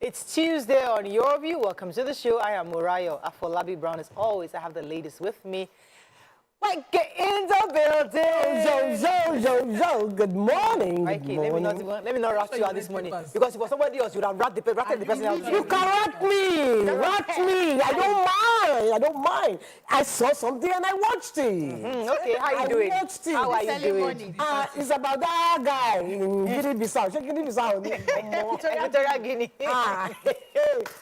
It's Tuesday on Your View. Welcome to the show. I am Murayo Afolabi Brown. As always, I have the ladies with me. Like, get in the building. Yo. Good morning. Mikey, let me not rat you out this morning. Because if it was somebody else, you would have ratted the person out. You can rat me. I don't mind. I saw something and I watched it. Okay, how you doing? I watched it. How are you doing? It's about that guy in Guinea-Bissau. Equatorial Guinea.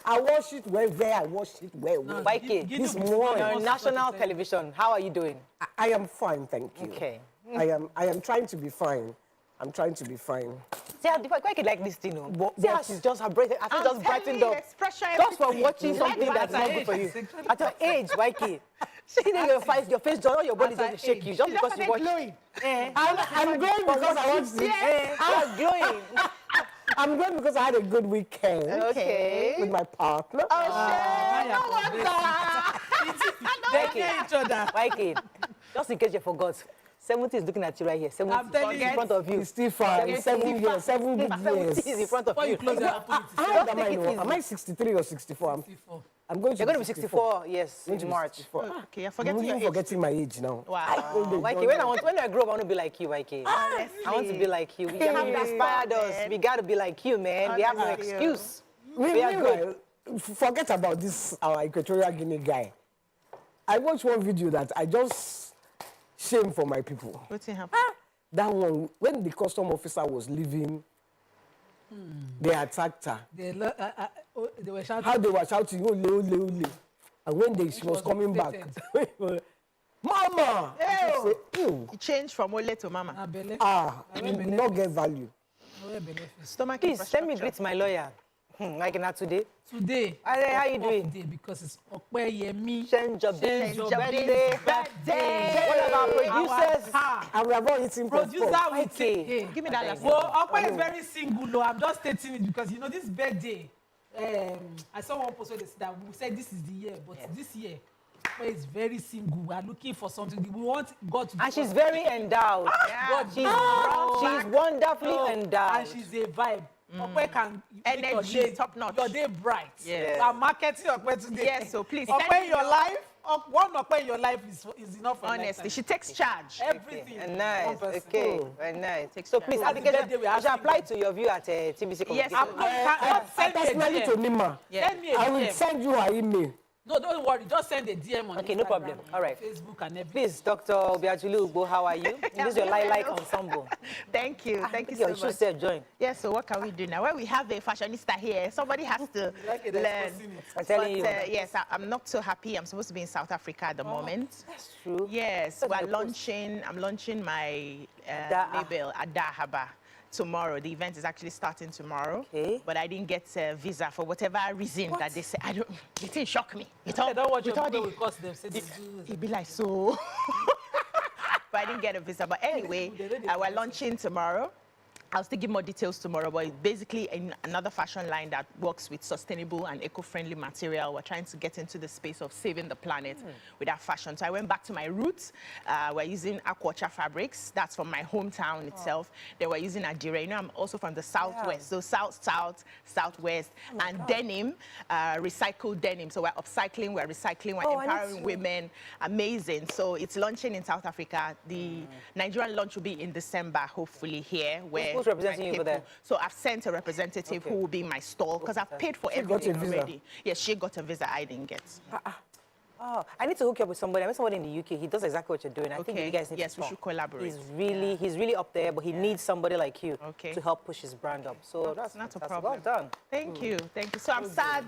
I watched it well. I watched it well. Mikey, This morning. you're on national television. How are you doing? I am fine, thank you. Okay. I am trying to be fine. I'm trying to be fine. See how I can like this thing, no? See how she's just her breath. I feel just brightened up. Just from watching something that's not good for you. At her age, Mikey. See your face, all your body doesn't shake you just because you watch. I'm glowing because I watched it. I'm glowing. I'm glad because I had a good weekend. Okay. With my partner. Mikey, just in case you forgot, 70 is looking at you right here. 70 is in front of you. He's still fine. 7 years. 7 good years. 70 is in front of you. How old am I now? Am I 63 or 64? I'm going to You're going to be 64, yes, in March. Okay, you're forgetting my age now. Wow. Mikey, when I grow up, I want to be like you, Mikey. I want to be like you. You inspired us. We got to be like you, man. We have no excuse. We are good. Forget about this, our Equatorial Guinea guy. I watched one video that I just shame for my people. What's happening? That one, when the custom officer was leaving, they attacked her. They were shouting. How they were shouting, ole. And when she was coming back, Mama! Hey! Ew. You changed from Ole to Mama. You did not get value. Stomach Please, let me greet my lawyer. Like not today. Today. How you doing? Today because it's Okpeyemi. Change your birthday. One of our producers. And we are all eating Producer will Okay. take. Give me that last Well, Okpe is very single though. I'm just stating it because you know this birthday. I saw one post where they said that we said this is the year, but this year Okpe is very single. We are looking for something. We want God to. And she's very endowed. God, She's wonderfully endowed. and she's a vibe. Okpe can make your Energy, day, top notch. your day bright. Yes. So I'm marketing Okpe today. Yes, so please. Okpe in your life. One Okpe in your life is enough for Honestly, lifetime. she takes charge. Everything. And nice. One person. Okay. Very nice. Takes So charge. please, Happy application, birthday, we you are should apply to your view at TBC Yes, Communications. Send me a Personally to DM. Nima, Send me a I will DM. send you her email. No, don't worry. Just send a DM on Okay, no Instagram, problem. All right. Facebook and everything. Please, Dr. Obiajulu Ugbo, how are you? This is your Lilac Ensemble. Thank you. Thank you Your so much. sister join. Yes, so what can we do now? When we have a fashionista here, somebody has to learn. I'm telling you. Yes, I'm not so happy. I'm supposed to be in South Africa at the moment. That's true. Yes, That's we're the post. launching. I'm launching my label Adahaba tomorrow. The event is actually starting tomorrow. Okay. But I didn't get a visa for whatever reason that they say. I don't. It didn't shock me. I don't want your people will cost them. Say It'd be like so. But I didn't get a visa. But anyway, we're launching tomorrow. I'll still give more details tomorrow, but it's basically another fashion line that works with sustainable and eco-friendly material. We're trying to get into the space of saving the planet with our fashion. So I went back to my roots. We're using aquacha fabrics. That's from my hometown itself. They were using Adire. You know, I'm also from the southwest. So southwest, and denim, recycled denim. So we're upcycling, we're recycling, we're empowering women. Amazing. So it's launching in South Africa. The Nigerian launch will be in December, hopefully here, where Who's representing you for that? So I've sent a representative who will be in my stall because I've paid for everything already. Yes, she got a visa. I didn't get. Oh, I need to hook you up with somebody. I met somebody in the UK. He does exactly what you're doing. I think you guys need to Yes, we talk. should collaborate. He's really up there, but he needs somebody like you Okay. to help push his brand up. So that's not a well problem. done. Thank you. So I'm sad,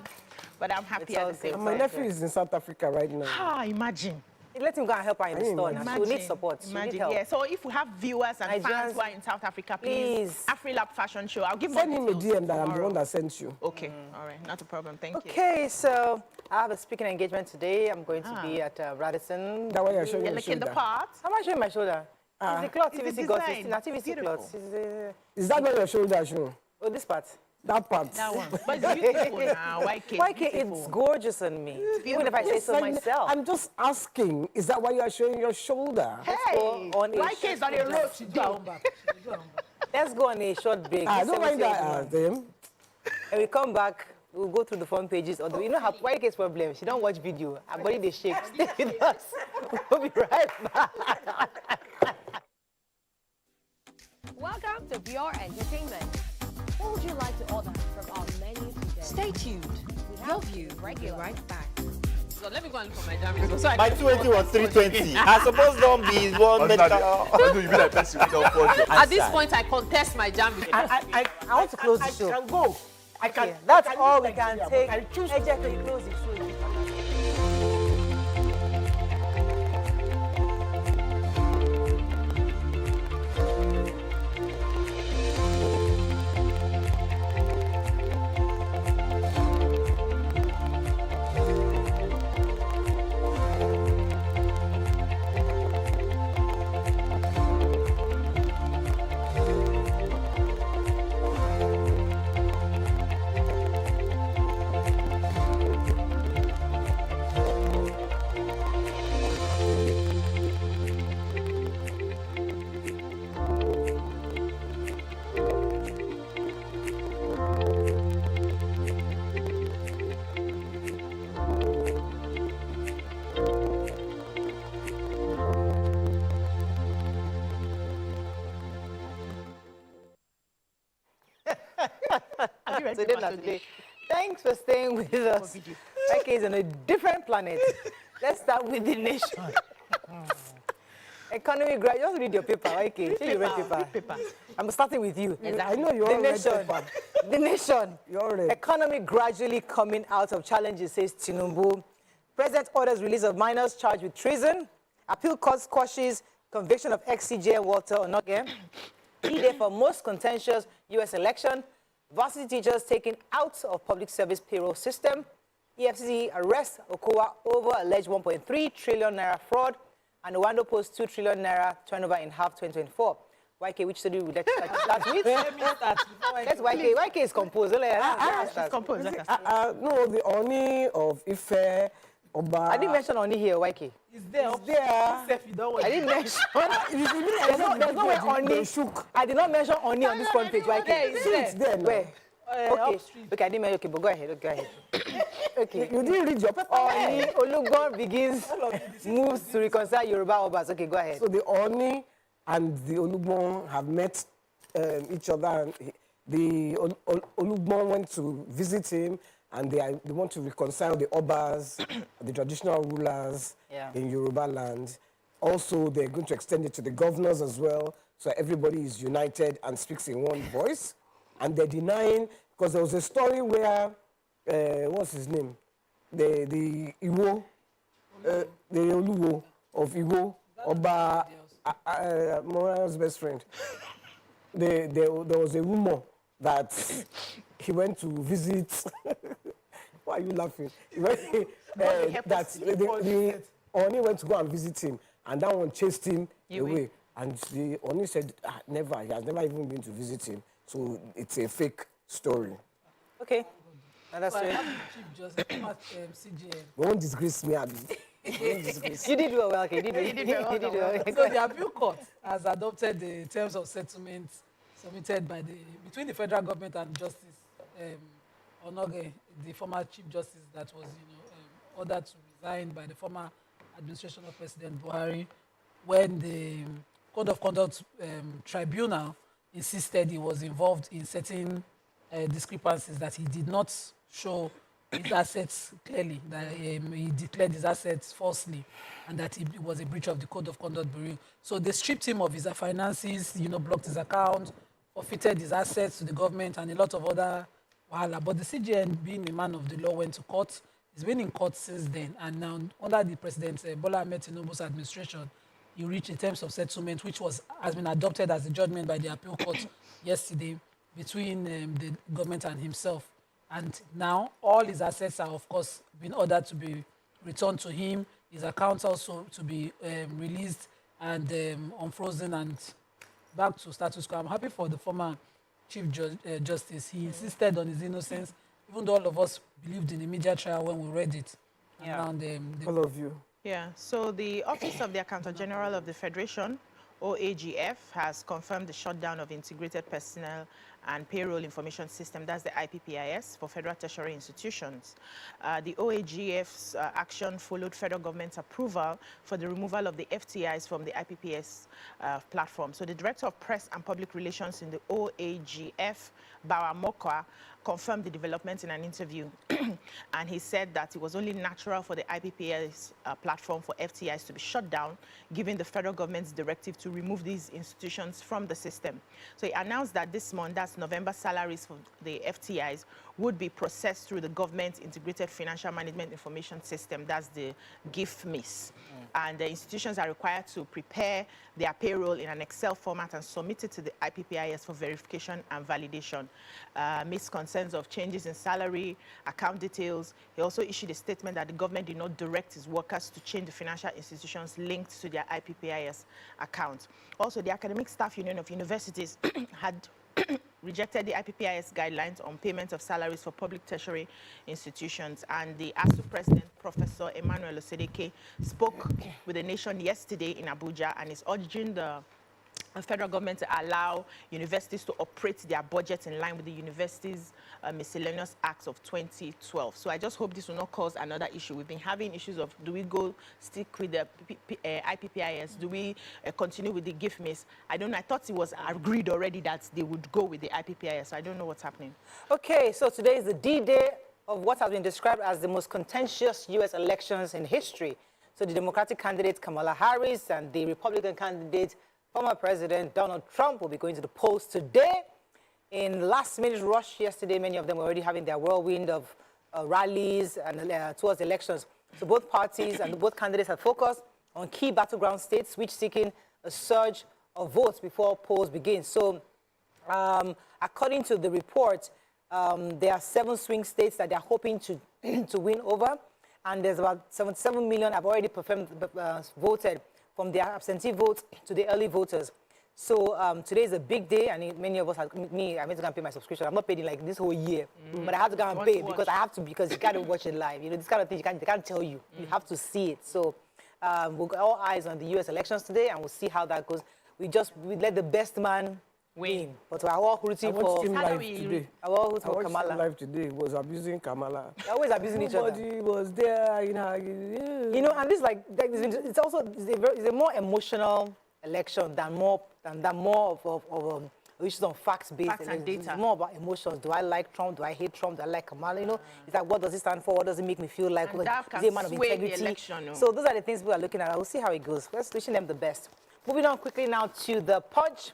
but I'm happy It's all at the same good. time. My nephew is in South Africa right now. Imagine. Let him go and help her in the store now. She will need support. She will need help. Yeah. So if we have viewers and Nigerians, fans who are in South Africa, please. AfriLab Fashion Show. I'll give more Send him a details DM that I'm the tomorrow. one that sent you. Okay. All right. Not a problem. Thank you. Okay, so I have a speaking engagement today. I'm going to be at Radisson. That way you're showing You're your looking the shoulder. part. How am I showing my shoulder? It's the cloth It's the TVC got. design. It's not TVC Beautiful. cloth. Is that where your shoulder show? Oh, this part. That part. That one. But it's beautiful now. YK. YK, it's gorgeous on me. Even if I say so myself. I'm just asking, is that why you are showing your shoulder? Hey, on a YK is on a road She do today. her own back. She do her own back. Let's go on a short break. I It's don't mind 7:31. that them. And we come back. we'll go through the front pages. Or you know her YK's problem. She don't watch video. Her body they shake. Stay with us. We'll be right back. Welcome to Pure Entertainment. What would you like to order from our menu today? Stay tuned. Your view will be right back. So let me go and look for my jam. My 280 was 320. I suppose don't be one medical. You be like person without budget. At this point, I contest my jam. I want to close the show. I can go. I can. Okay, that's I can all do we can Nigeria, take. but I choose to Exactly, close the show. Today. Thanks for staying with us. Okay, is on a different planet. Let's start with the nation. Economy graph. Just read your paper, okay? Say you read paper. I'm starting with you. I know you're The nation. The nation. You're ready. Economy gradually coming out of challenges, says Tinubu. President orders release of minors charged with treason. Appeal court quashes conviction of ex-CJ Walter Onoge. D-Day for most contentious U.S. election. Varsity teachers taken out of public service payroll system. EFCC arrests Okowa over alleged 1.3 trillion naira fraud. And Owando posts 2 trillion naira turnover in half 2024. YK, which study would you like to start with? That's YK. YK is composed. She's composed. No, the Oni of Ife, Oba. I didn't mention Oni here, YK. It's there. It's there. Except you don't want I didn't mention. There's no way Oni. I did not mention Oni on this front page, YK. It's there now. Where? Okay. Okay, I didn't mention. Okay, but go ahead. Go ahead. Okay. You didn't read your paper. Oni Olugbon begins moves to reconcile Yoruba Obas. Okay, go ahead. So the Oni and the Olugbon have met each other. And the Olugbon went to visit him, and they want to reconcile the Obas, the traditional rulers in Yoruba land. Also, they're going to extend it to the governors as well, so everybody is united and speaks in one voice. And they're denying, because there was a story where, what's his name? The Iwo, the Oluwo of Iwo, Oba, Morales' best friend. There was a rumor that he went to visit. Why are you laughing? That the Oni went to go and visit him, and that one chased him away. And the Oni said, never. He has never even been to visit him. So it's a fake story. Okay. That's right. Don't disgrace me, Abby. You did well, okay. You did well. So the appeal court has adopted the terms of settlement submitted by between the federal government and Justice Onoge, the former Chief Justice that was ordered to resign by the former administration of President Buhari, when the Code of Conduct Tribunal insisted he was involved in certain discrepancies, that he did not show his assets clearly, that he declared his assets falsely, and that it was a breach of the Code of Conduct Bureau. So they stripped him of his finances, blocked his account, forfeited his assets to the government, and a lot of other wahala. But the CJN, being a man of the law, went to court. He's been in court since then, and now under the President Bola Ahmed Tinubu's administration, he reached a terms of settlement, which has been adopted as a judgment by the appeal court yesterday between the government and himself. And now all his assets are, of course, been ordered to be returned to him. His accounts also to be released and unfrozen and back to status quo. I'm happy for the former Chief Justice. He insisted on his innocence, even though all of us believed in the media trial when we read it. Around all of you. Yeah, so the Office of the Accountant General of the Federation, OAGF, has confirmed the shutdown of integrated personnel and Payroll Information System, that's the IPPIS, for federal tertiary institutions. The OAGF's action followed federal government's approval for the removal of the FTIs from the IPPS platform. So the Director of Press and Public Relations in the OAGF, Bawa Mokwa, confirmed the development in an interview. And he said that it was only natural for the IPPS platform for FTIs to be shut down, given the federal government's directive to remove these institutions from the system. So he announced that this month, that's November, salaries for the FTIs would be processed through the government integrated financial management information system, that's the GIFMIS. And the institutions are required to prepare their payroll in an Excel format and submit it to the IPPIS for verification and validation. Amidst concerns of changes in salary, account details, he also issued a statement that the government did not direct its workers to change the financial institutions linked to their IPPIS account. Also, the Academic Staff Union of Universities had rejected the IPPIS guidelines on payment of salaries for public tertiary institutions, and the ASU president, Professor Emmanuel Osedeke, spoke with the nation yesterday in Abuja and is urging the federal government to allow universities to operate their budgets in line with the Universities Miscellaneous Acts of 2012. So I just hope this will not cause another issue. We've been having issues of, do we go stick with the IPPIS? Do we continue with the GIFMIS? I don't know. I thought it was agreed already that they would go with the IPPIS. So I don't know what's happening. Okay, so today is the D-Day of what has been described as the most contentious U.S. elections in history. So the Democratic candidate Kamala Harris and the Republican candidate former President Donald Trump will be going to the polls today. In last-minute rush yesterday, many of them were already having their whirlwind of rallies and towards the elections. So both parties and both candidates have focused on key battleground states, which seeking a surge of votes before polls begin. So according to the report, there are 7 swing states that they're hoping to win over, and there's about 77 million have already voted, from their absentee votes to the early voters. So today is a big day, and many of us, I meant to go and pay my subscription. I'm not paying like this whole year, but I have to go and pay because I have to, because you got to watch it live. You know, this kind of thing, they can't tell you. You have to see it. So we'll got all eyes on the U.S. elections today, and we'll see how that goes. We let the best man win. But we're all rooting for Kamala. Live today was abusing Kamala. They're always abusing each other. Nobody was there. You know, and this it's also it's a more emotional election than more of issues on facts-based. Facts and data. It's more about emotions. Do I like Trump? Do I hate Trump? Do I like Kamala? You know, it's like, what does it stand for? What does it make me feel like? Is he a man of integrity? Election, So those are the things people are looking at. We'll see how it goes. Let's wishing them the best. Moving on quickly now to the Punch.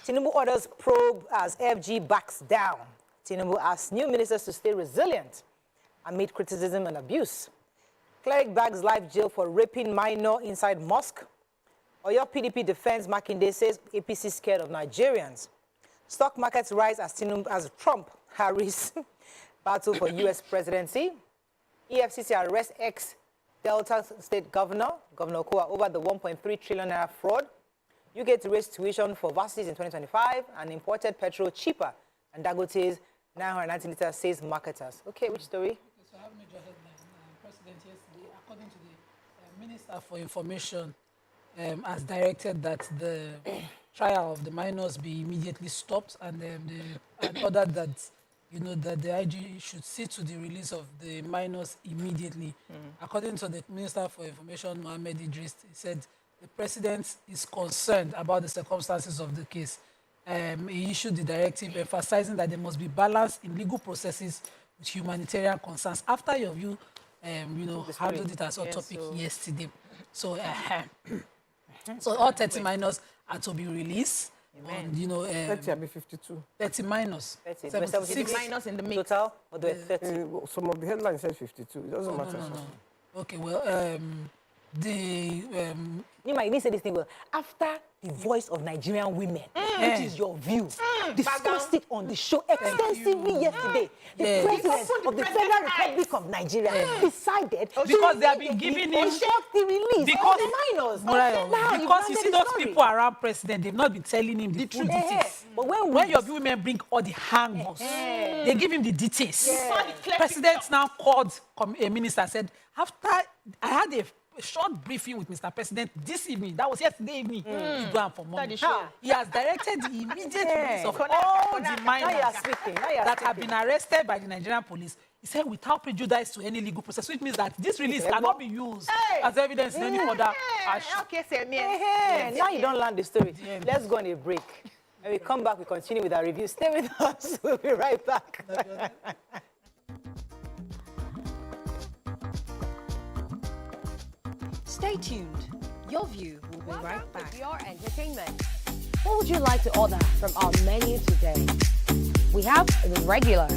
Tinubu orders probe as FG backs down. Tinubu asks new ministers to stay resilient amid criticism and abuse. Cleric bags life jail for raping minor inside mosque. Oyo PDP defends Makinde, says APC scared of Nigerians. Stock markets rise as Trump, Harris battle for U.S. presidency. EFCC arrests ex-Delta State Governor Koa, over the 1.3 trillion naira fraud. You get to raise tuition for varsities in 2025 and imported petrol cheaper. And Dangote's 990 liters, says marketers. Okay, which story? Okay, so I have major headlines. President yesterday, according to the Minister for Information, has directed that the trial of the minors be immediately stopped, and ordered that, that the IG should see to the release of the minors immediately. According to the Minister for Information, Mohammed Idris, he said the president is concerned about the circumstances of the case. He issued the directive emphasizing that there must be balance in legal processes with humanitarian concerns. After your view, handled it as a topic yesterday. So, so all 30 minors are to be released. On, 30 and 52. 30 minors. 76 minors in the mix. Total? Or the 30? Some of the headlines said 52. It doesn't matter. No. Okay, well, You might say this thing, well, after the voice of Nigerian women, which is your view, discussed it on the show extensively yesterday. The president of the Federal Republic of Nigeria decided because they have been giving him the release of the minors. Because you see those people around president, they've not been telling him the full details. But when your women bring all the hangers, they give him the details. President now called a minister and said, after I had a short briefing with Mr. President this evening. That was yesterday evening. He go for money. Sure. He has directed the immediate release of all the minors that have been arrested by the Nigerian police. He said without prejudice to any legal process, which means that this release cannot be used as evidence in any further action. Okay, say me. Now you don't learn the story. Let's go on a break. When we come back, we continue with our review. Stay with us. We'll be right back. Stay tuned. Your view will be right Welcome back. to Your Entertainment. What would you like to order from our menu today? We have the regulars.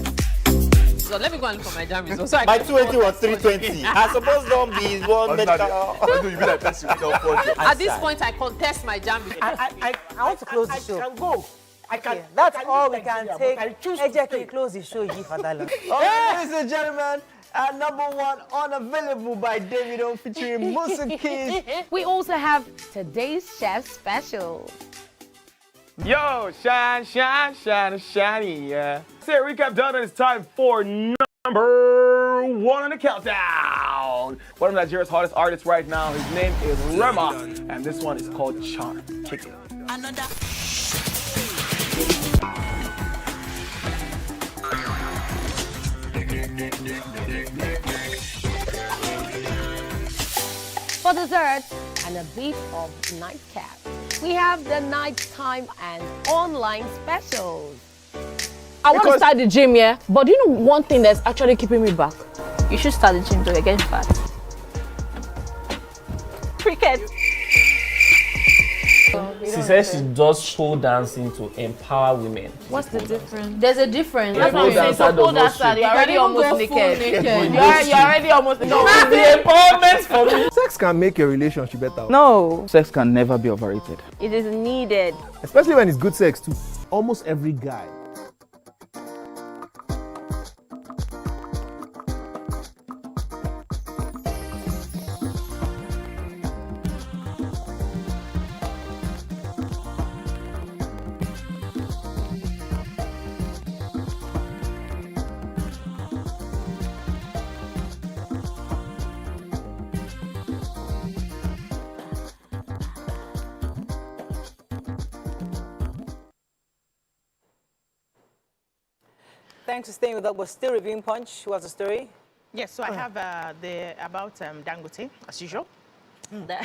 So let me go and look for my jam results. So My 280 was 320. I suppose don't be one medical. You be like person without fortune. at this point, I contest my jam results. I want to close the show. I can go. I can. Okay, that's I all we live can Nigeria, take. but I choose to Ejek, stay. we close the show here for that long. Ladies and gentlemen, our #1 unavailable by Davido featuring Musa Keys. We also have today's chef special. Yo, shine, shiny, yeah. Say recap done, and it's time for #1 on the countdown. One of Nigeria's hottest artists right now. His name is Rema, and this one is called Charm. Kick it. Another. For dessert and a bit of nightcap, we have the nighttime and online specials. I want to start the gym, yeah? But do you know one thing that's actually keeping me back? You should start the gym to get fat. Cricket. She says she does pole dancing to empower women. What's the difference? There's a difference. Yeah, That's what I'm saying. So pole dancer, you're already almost naked. You're already almost naked. No, it's the empowerment for me. Sex can make a relationship better. No. Sex can never be overrated. It is needed. Especially when it's good sex too. Almost every guy. Thanks for staying with us. We're still reviewing Punch. What's the story? Yes, so I have about Dangote, as usual. The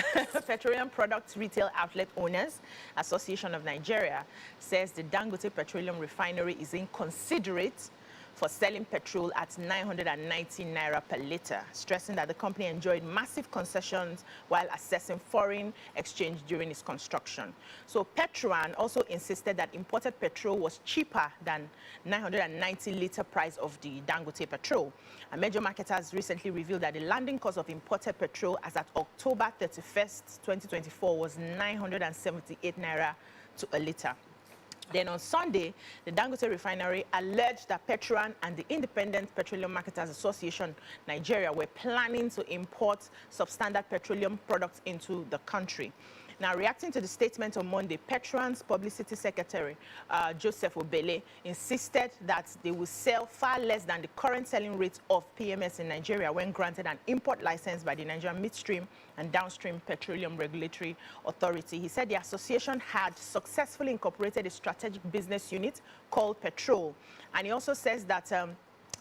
Petroleum Products Retail Outlet Owners Association of Nigeria says the Dangote Petroleum Refinery is inconsiderate for selling petrol at 990 naira per litre, stressing that the company enjoyed massive concessions while assessing foreign exchange during its construction. So Petroan also insisted that imported petrol was cheaper than 990 litre price of the Dangote petrol. And major marketers recently revealed that the landing cost of imported petrol as at October 31st, 2024 was 978 naira to a litre. Then on Sunday, the Dangote refinery alleged that Petroan and the Independent Petroleum Marketers Association Nigeria were planning to import substandard petroleum products into the country. Now, reacting to the statement on Monday, Petroan's publicity secretary, Joseph Obele, insisted that they will sell far less than the current selling rate of PMS in Nigeria when granted an import license by the Nigerian Midstream and Downstream Petroleum Regulatory Authority. He said the association had successfully incorporated a strategic business unit called Petrol. And he also says that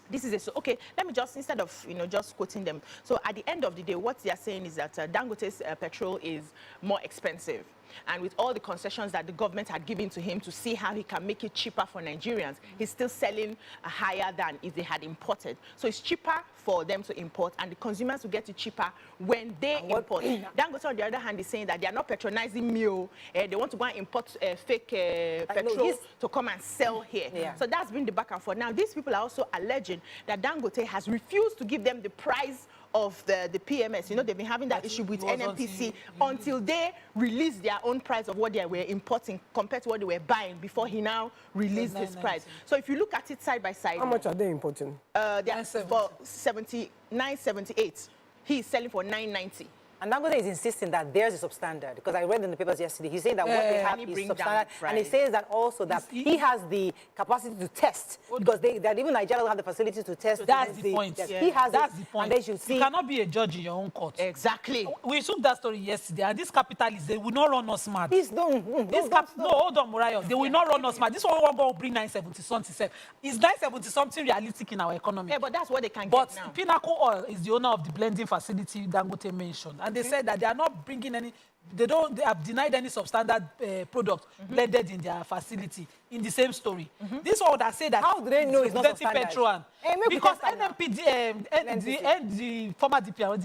this is okay, let me just, instead of, just quoting them. So at the end of the day, what they are saying is that Dangote's petrol is more expensive. And with all the concessions that the government had given to him to see how he can make it cheaper for Nigerians, he's still selling higher than if they had imported. So it's cheaper for them to import, and the consumers will get it cheaper when they import. Dangote, on the other hand, is saying that they are not patronizing me. They want to go and import fake petrol to come and sell here. Yeah. So that's been the back and forth. Now, these people are also alleging that Dangote has refused to give them the price of the PMS. They've been having that issue with NNPC until they released their own price of what they were importing compared to what they were buying before he now released this price. So if you look at it side by side, how much are they importing? They are for 79.78. He is selling for 990. And Dangote is insisting that theirs is substandard, because I read in the papers yesterday, he's saying that what they have is substandard, and he says that also that he has the capacity to test, because that even Nigeria don't have the facility to test. That's the point. He has That's the point. And they should see. You cannot be a judge in your own court. Exactly. We took that story yesterday, and these capitalists, they will not run us mad. Please don't. No, hold on, Murayo. They will not run us mad. This one will bring 970 something. Is 970 something realistic in our economy? Yeah, but that's what they can but get now. Pinnacle Oil is the owner of the blending facility Dangote mentioned, and they said that they are not bringing any. They have denied any substandard product blended in their facility in the same story. This one that say that. How do they know it's not substandard? Because NMPD, the former DPR,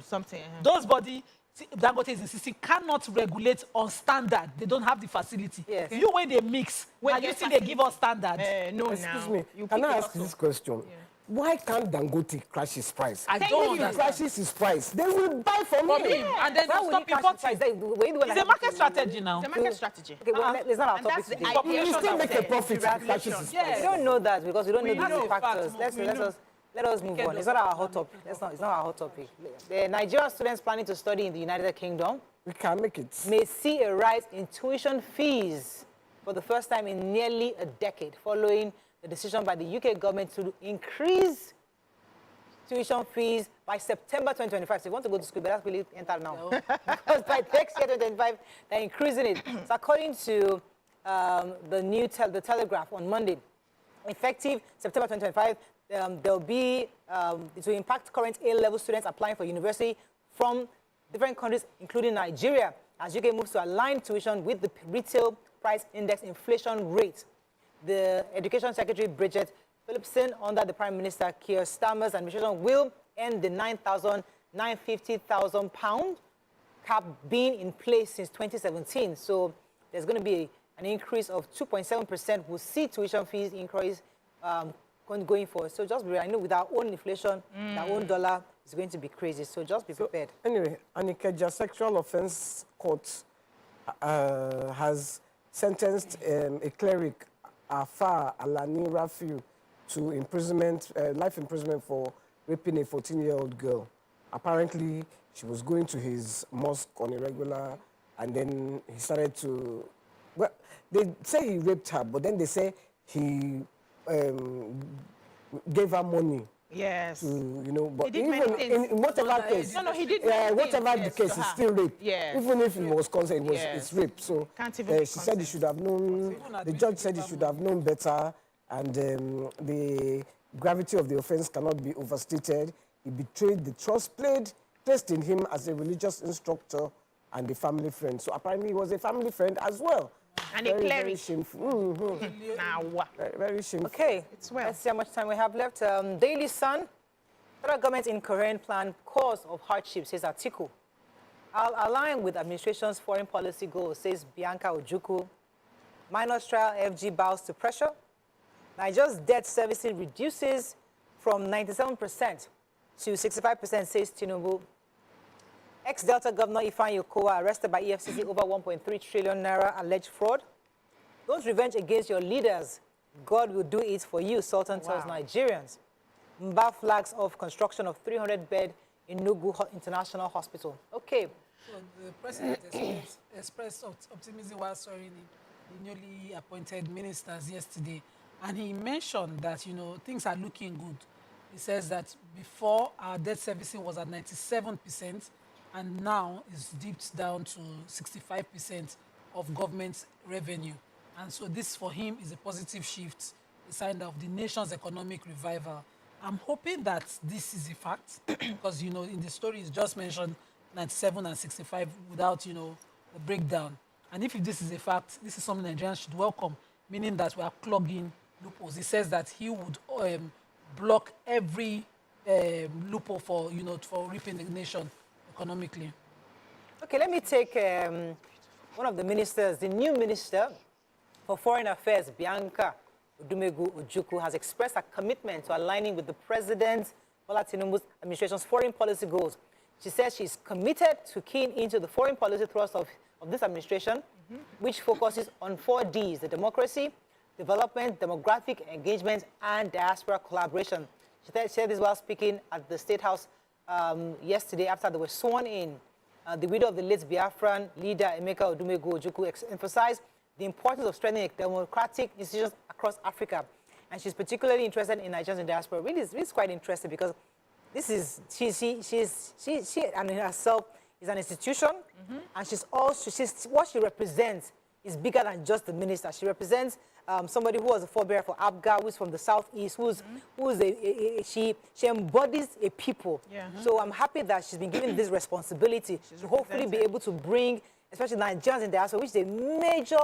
something. Those bodies, Dangote is insisting, cannot regulate on standard. They don't have the facility. Yes. You when they mix, and you see they give us standard. No, excuse me. Can I ask this question? Yeah. Why can't Dangote crash his price? I don't understand. If he crashes his price, they will buy from him. Yeah. And then they'll stop importing. It's a market strategy now. It's a market strategy. Okay, well, it's not our topic today. He will still make a profit if he crashes his price. We don't know that because we don't know the factors. Let us move on. It's not our hot topic. It's not our hot topic. The Nigerian students planning to study in the United Kingdom, we can make it, may see a rise in tuition fees for the first time in nearly a decade, following the decision by the UK government to increase tuition fees by September 2025. So if you want to go to school, better really enter now. Because by next year, 2025, they're increasing it. So according to the Telegraph on Monday, effective September 2025, there'll be, it will impact current A-level students applying for university from different countries, including Nigeria, as UK moves to align tuition with the retail price index inflation rate. The Education Secretary, Bridget Phillipson, under the Prime Minister Keir Starmer's administration, will end the £950,000 cap being in place since 2017. So there's going to be an increase of 2.7%. We'll see tuition fees increase going forward. So just be, I know with our own inflation, our own dollar is going to be crazy. So just be prepared. Anyway, Anikeja Sexual Offense Court has sentenced a cleric, Afar Alani Rafiu, to imprisonment, life imprisonment for raping a 14-year-old girl. Apparently, she was going to his mosque on a regular, and then he started to, well, they say he raped her, but then they say he gave her money. Yes. To, you know, but even in whatever case, he did whatever the case, it's still rape. Yes. Even if it was consent, it's rape. So she said he should have known. The judge said he should have known better, and the gravity of the offense cannot be overstated. He betrayed the trust placed in him as a religious instructor and a family friend. So apparently he was a family friend as well. And a cleric. Very shameful. Very shameful. Okay, let's see how much time we have left. Daily Sun, federal government incoherent plan, cause of hardship, says Atiku. I'll align with administration's foreign policy goals, says Bianca Ojukwu. Minors trial, FG bows to pressure. Nigeria's debt servicing reduces from 97% to 65%, says Tinubu. Ex-Delta Governor Ifeanyi Okowa arrested by EFCC over 1.3 trillion naira alleged fraud. Don't revenge against your leaders. God will do it for you, Sultan tells Nigerians. Mba flags off construction of 300-bed in Nugu International Hospital. Okay. So the president expressed optimism while swearing the newly appointed ministers yesterday. And he mentioned that, you know, things are looking good. He says that before our debt servicing was at 97%, and now it's dipped down to 65% of government revenue. And so this, for him, is a positive shift, a sign of the nation's economic revival. I'm hoping that this is a fact, because, you know, in the story, it's just mentioned 97 and 65 without, you know, the breakdown. And if this is a fact, this is something Nigerians should welcome, meaning that we are clogging loopholes. He says that he would block every loophole for, you know, for reaping the nation economically. Okay, let me take one of the ministers, the new minister for Foreign Affairs, Bianca Ojukwu, has expressed a commitment to aligning with the President Bola Tinubu's administration's foreign policy goals. She says she's committed to keying into the foreign policy thrust of this administration, which focuses on 4 Ds: the democracy, development, demographic engagement, and diaspora collaboration. She said this while speaking at the State House yesterday after they were sworn in. The widow of the late Biafran leader, Emeka Odumegu Ojukwu, emphasized the importance of strengthening democratic institutions across Africa. And she's particularly interested in Nigerians in diaspora. Really, it's quite interesting because this is, she and in herself is an institution, and what she represents is bigger than just the minister. She represents somebody who was a forebearer for Abga, who's from the southeast, she embodies a people. Yeah. So I'm happy that she's been given this responsibility to hopefully be able to bring, especially Nigerians in diaspora, which is a major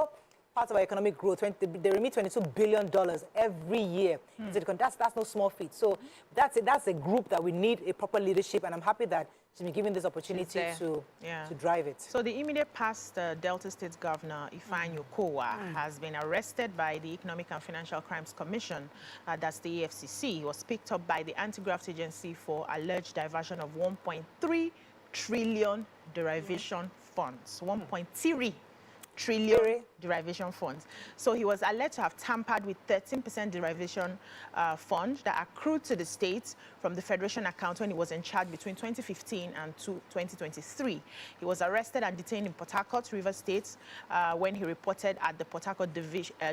part of our economic growth. They remit $22 billion every year. That's no small feat. So that's a group that we need a proper leadership, and I'm happy that she's been given this opportunity to drive it. So the immediate past Delta State Governor, Ifeanyi Okowa, has been arrested by the Economic and Financial Crimes Commission, that's the EFCC. He was picked up by the Anti-Graft Agency for alleged diversion of 1.3 trillion derivation funds. 1.3 trillion derivation funds. So he was alleged to have tampered with 13% derivation fund that accrued to the state from the Federation account when he was in charge between 2015 and 2023. He was arrested and detained in Port Harcourt, Rivers State, when he reported at the Port Harcourt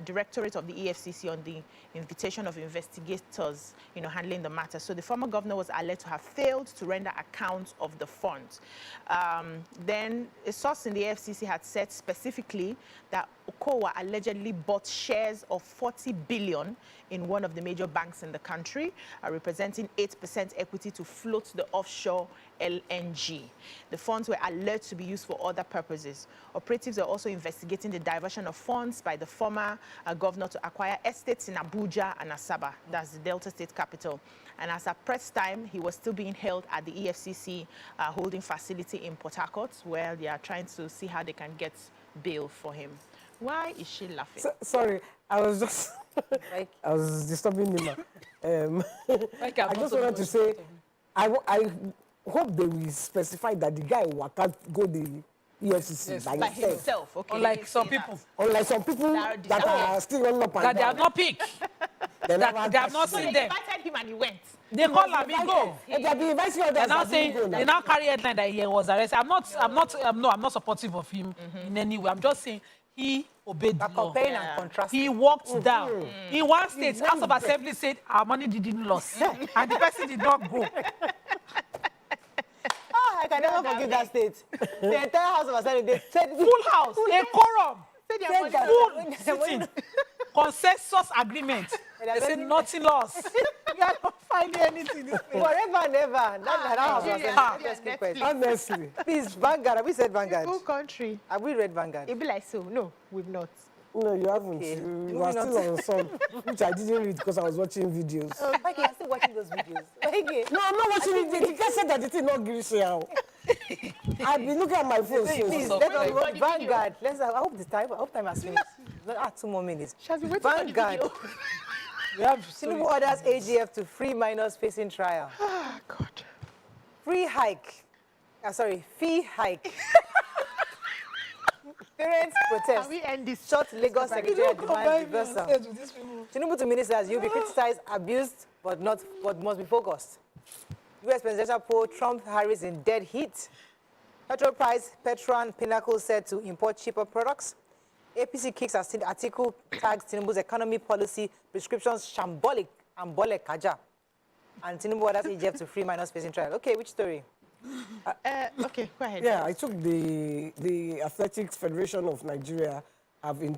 Directorate of the EFCC on the invitation of investigators, handling the matter. So the former governor was alleged to have failed to render accounts of the funds. Then a source in the EFCC had said specifically that Okowa allegedly bought shares of 40 billion in one of the major banks in the country, representing 8% equity to float the offshore LNG. The funds were alleged to be used for other purposes. Operatives are also investigating the diversion of funds by the former governor to acquire estates in Abuja and Asaba, that's the Delta State capital. And as at press time, he was still being held at the EFCC holding facility in Port Harcourt, where they are trying to see how they can get bail for him. Why is she laughing? Sorry, I was just... I was disturbing Nima. I just wanted to say, I hope they will specify that the guy will go the EFCC by himself. Okay. Unlike some people. Unlike some people that are still on up and that down. they have not picked. They have not seen them. They invited him and he went. They call him, go. They're now saying, they now carry headline that he was arrested. I'm not supportive of him in any way. I'm just saying he obeyed the law. He walked down. In one state, House of Assembly said our money didn't lose, and the person did not go. I can never forgive that state. The entire House of Assembly, they said full house, a quorum, full sitting, consensus agreement. They said nothing lost. You are not finding anything this way. Forever and ever. Honestly. Please, Vanguard. Have we said Vanguard? Full country. Have we read Vanguard? It'd be like so. No, we've not. No, you haven't. Okay. You are still on some, which I didn't read because I was watching videos. Oh, okay, I'm still watching those videos. Okay. No, I'm not watching it. The guy said that it is not Girish out. I've been looking at my phone. Please, let us watch Vanguard. I hope time has finished. 2 more minutes. Vanguard. Tinubu orders AGF to free minors facing trial. Oh, God. Fee hike. Parents protest. Can we end this? Short Lagos Secretariat demand reversal. Tinubu to ministers, you'll be criticized, abused, but must be focused. U.S. presidential poll, Trump, Harris in dead heat. Petrol price, Petron, Pinnacle said to import cheaper products. APC kicks as article tags Tinubu's economy policy prescriptions shambolic and bolek kaja. And Tinubu orders AGF to free minors facing trial. Okay, which story? Okay, go ahead. Yeah, I took the Athletics Federation of Nigeria have been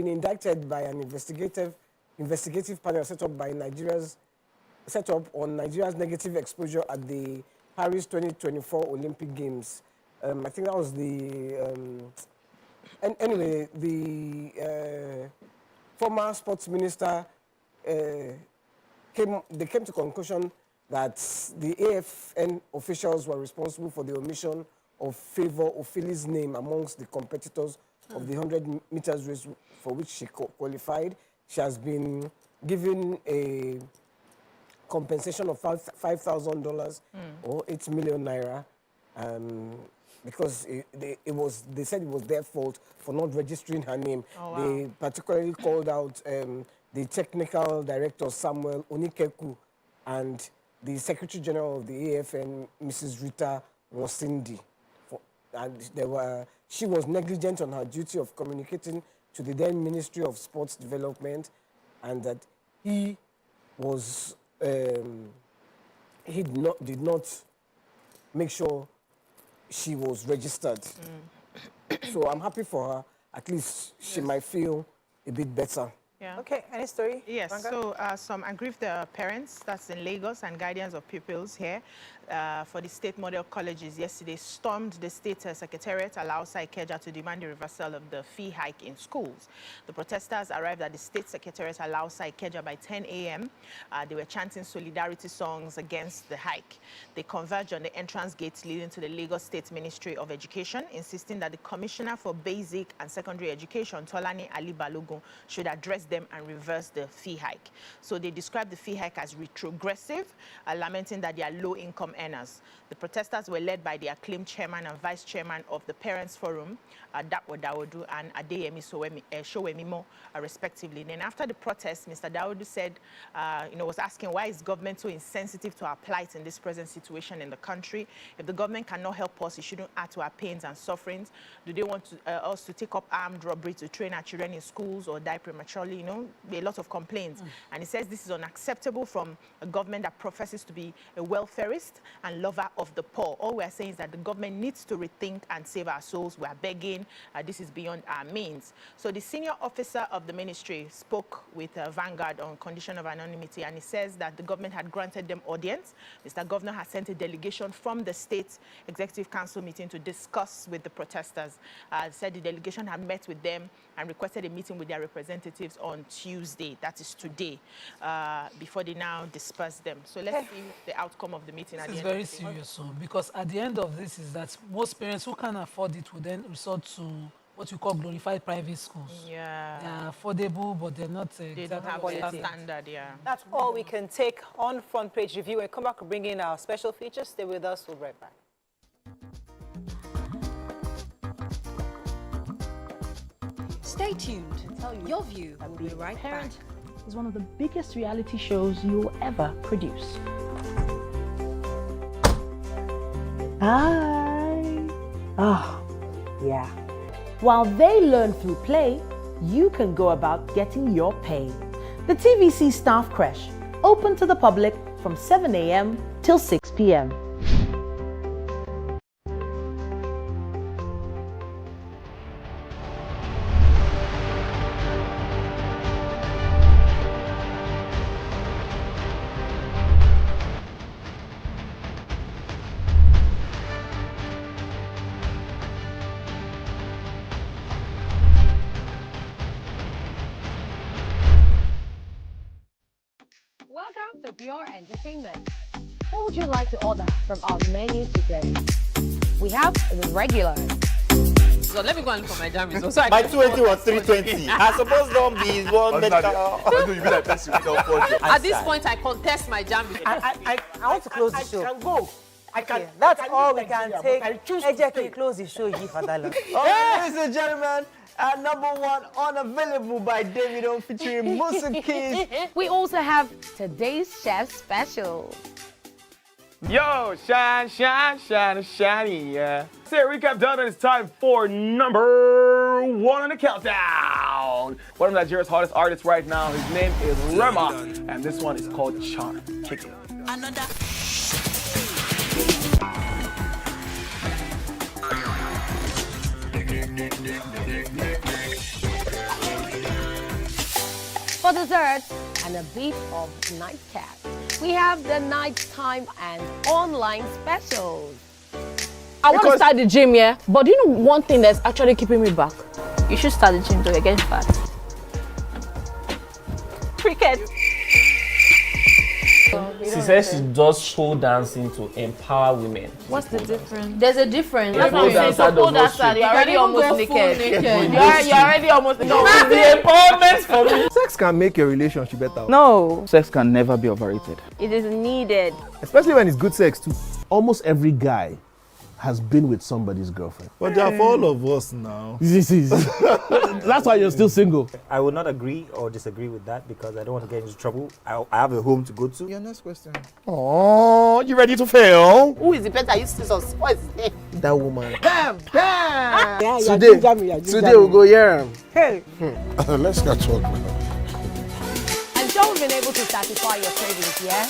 indicted by an investigative panel set up on Nigeria's negative exposure at the Paris 2024 Olympic Games. I think that was anyway, the former sports minister came to conclusion that the AFN officials were responsible for the omission of Favour Ofili's name amongst the competitors of the 100 meters race for which she qualified. She has been given a compensation of $5,000 or 8 million naira because they said it was their fault for not registering her name. Oh, wow. They particularly called out the technical director, Samuel Onikeku, and the Secretary General of the AFN, Mrs. Rita Wasindi. And she was negligent on her duty of communicating to the then Ministry of Sports Development, and that he was did not make sure she was registered. So I'm happy for her. At least she might feel a bit better. Yeah. Okay, any story? Yes, Ranga? so some aggrieved parents, that's in Lagos, and guardians of pupils here for the state model colleges yesterday stormed the state secretariat alongside Ikeja to demand the reversal of the fee hike in schools. The protesters arrived at the state secretariat alongside Ikeja by 10 a.m. They were chanting solidarity songs against the hike. They converged on the entrance gates leading to the Lagos State Ministry of Education, insisting that the Commissioner for Basic and Secondary Education, Tolani Ali Balogun, should address them and reverse the fee hike. So they described the fee hike as retrogressive, lamenting that they are low-income earners. The protesters were led by the acclaimed chairman and vice chairman of the Parents Forum, Dapo Dawodu and Adeyemi Showemimo, respectively. Then after the protest, Mr. Dawodu said, was asking why is government so insensitive to our plight in this present situation in the country? If the government cannot help us, it shouldn't add to our pains and sufferings. Do they want us to take up armed robbery to train our children in schools or die prematurely? A lot of complaints. And he says this is unacceptable from a government that professes to be a welfarist and lover of the poor. All we're saying is that the government needs to rethink and save our souls. We're begging. This is beyond our means. So the senior officer of the ministry spoke with Vanguard on condition of anonymity, and he says that the government had granted them audience. Mr. Governor has sent a delegation from the State Executive Council meeting to discuss with the protesters. Said the delegation had met with them and requested a meeting with their representatives on Tuesday, that is today, before they now disperse them. So let's see the outcome of the meeting at the end. This is very serious, because at the end of this is that most parents who can't afford it will then resort to what we call glorified private schools. Yeah. They are affordable, but they're not they don't have a standard, yeah. That's all we can take on Front Page Review. When we come back, we'll bring in our special features. Stay with us. We'll be right back. Stay tuned. Your view will be right back. Is one of the biggest reality shows you will ever produce. Hi. Oh, yeah. While they learn through play, you can go about getting your pay. The TVC Staff Crash, open to the public from 7 a.m. till 6 p.m. Welcome to Pure Entertainment. What would you like to order from our menu today? We have the regular. So let me go and look for my jam results. My 20 was 320. I suppose don't be one medical. At this point, I contest my jam results. I want to close the show. I can go. I can. That's all we can take. Ejeki, close the show. Ladies and gentlemen, #1 unavailable by Davido featuring Musa Keys. We also have today's chef special. Yo, shine, shine, shine, shiny, yeah. Say recap done, and it's time for #1 on the countdown. One of Nigeria's hottest artists right now, his name is Rema, and this one is called Charm. Kick it. Another. For dessert and a bit of nightcap, we have the nighttime and online specials. I want to start the gym, yeah? But do you know one thing that's actually keeping me back? You should start the gym to get fat. Cricket. She says she does pole dancing to empower women. What's the difference? There's a difference. That's what I'm saying. So pole dancer, you're already almost naked. You're already almost naked. No, the empowerment for me. Sex can make your relationship better. No. Sex can never be overrated. It is needed. Especially when it's good sex too. Almost every guy has been with somebody's girlfriend. But they are for all of us now. That's why you're still single. I would not agree or disagree with that because I don't want to get into trouble. I have a home to go to. Your next question. Oh, you ready to fail? Who is the person you see us? What is his name? That woman. Damn! Damn! Today we'll go here. Hey! Let's catch up. And don't been able to satisfy your cravings, yeah?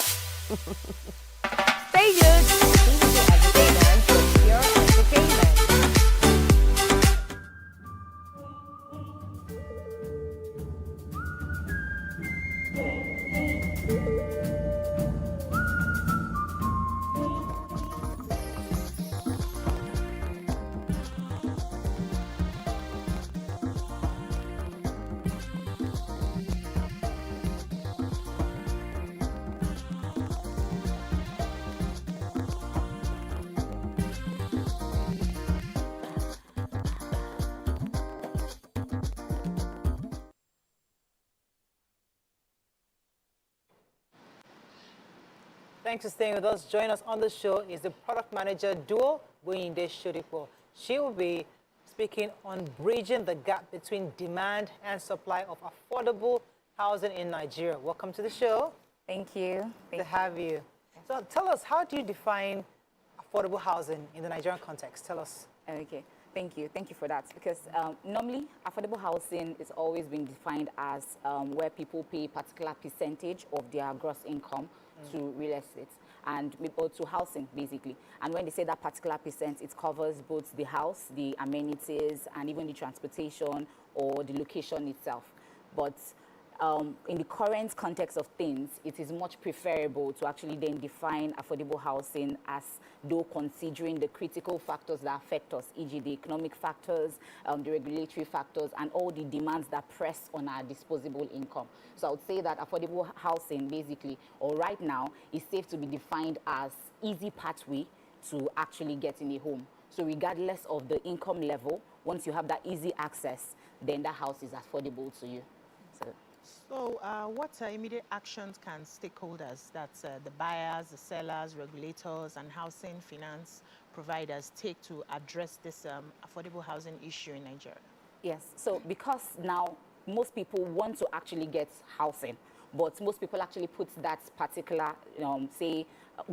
Stay good. TVC Entertainment for pure entertainment. Thanks for staying with us. Join us on the show is the product manager duo, Boyinde Shodipo. She will be speaking on bridging the gap between demand and supply of affordable housing in Nigeria. Welcome to the show. Thank you. Good to have you. So tell us, how do you define affordable housing in the Nigerian context? Tell us. Okay. Thank you. Thank you for that. Because normally, affordable housing is always been defined as where people pay a particular percentage of their gross income to real estate and or to housing, basically. And when they say that particular percent, it covers both the house, the amenities, and even the transportation or the location itself. But in the current context of things, it is much preferable to actually then define affordable housing as though considering the critical factors that affect us, e.g. the economic factors, the regulatory factors, and all the demands that press on our disposable income. So I would say that affordable housing, basically, or right now, is safe to be defined as easy pathway to actually getting a home. So regardless of the income level, once you have that easy access, then that house is affordable to you. So what immediate actions can stakeholders, that's the buyers, the sellers, regulators, and housing finance providers take to address this affordable housing issue in Nigeria? Yes, so because now most people want to actually get housing, but most people actually put that particular, say,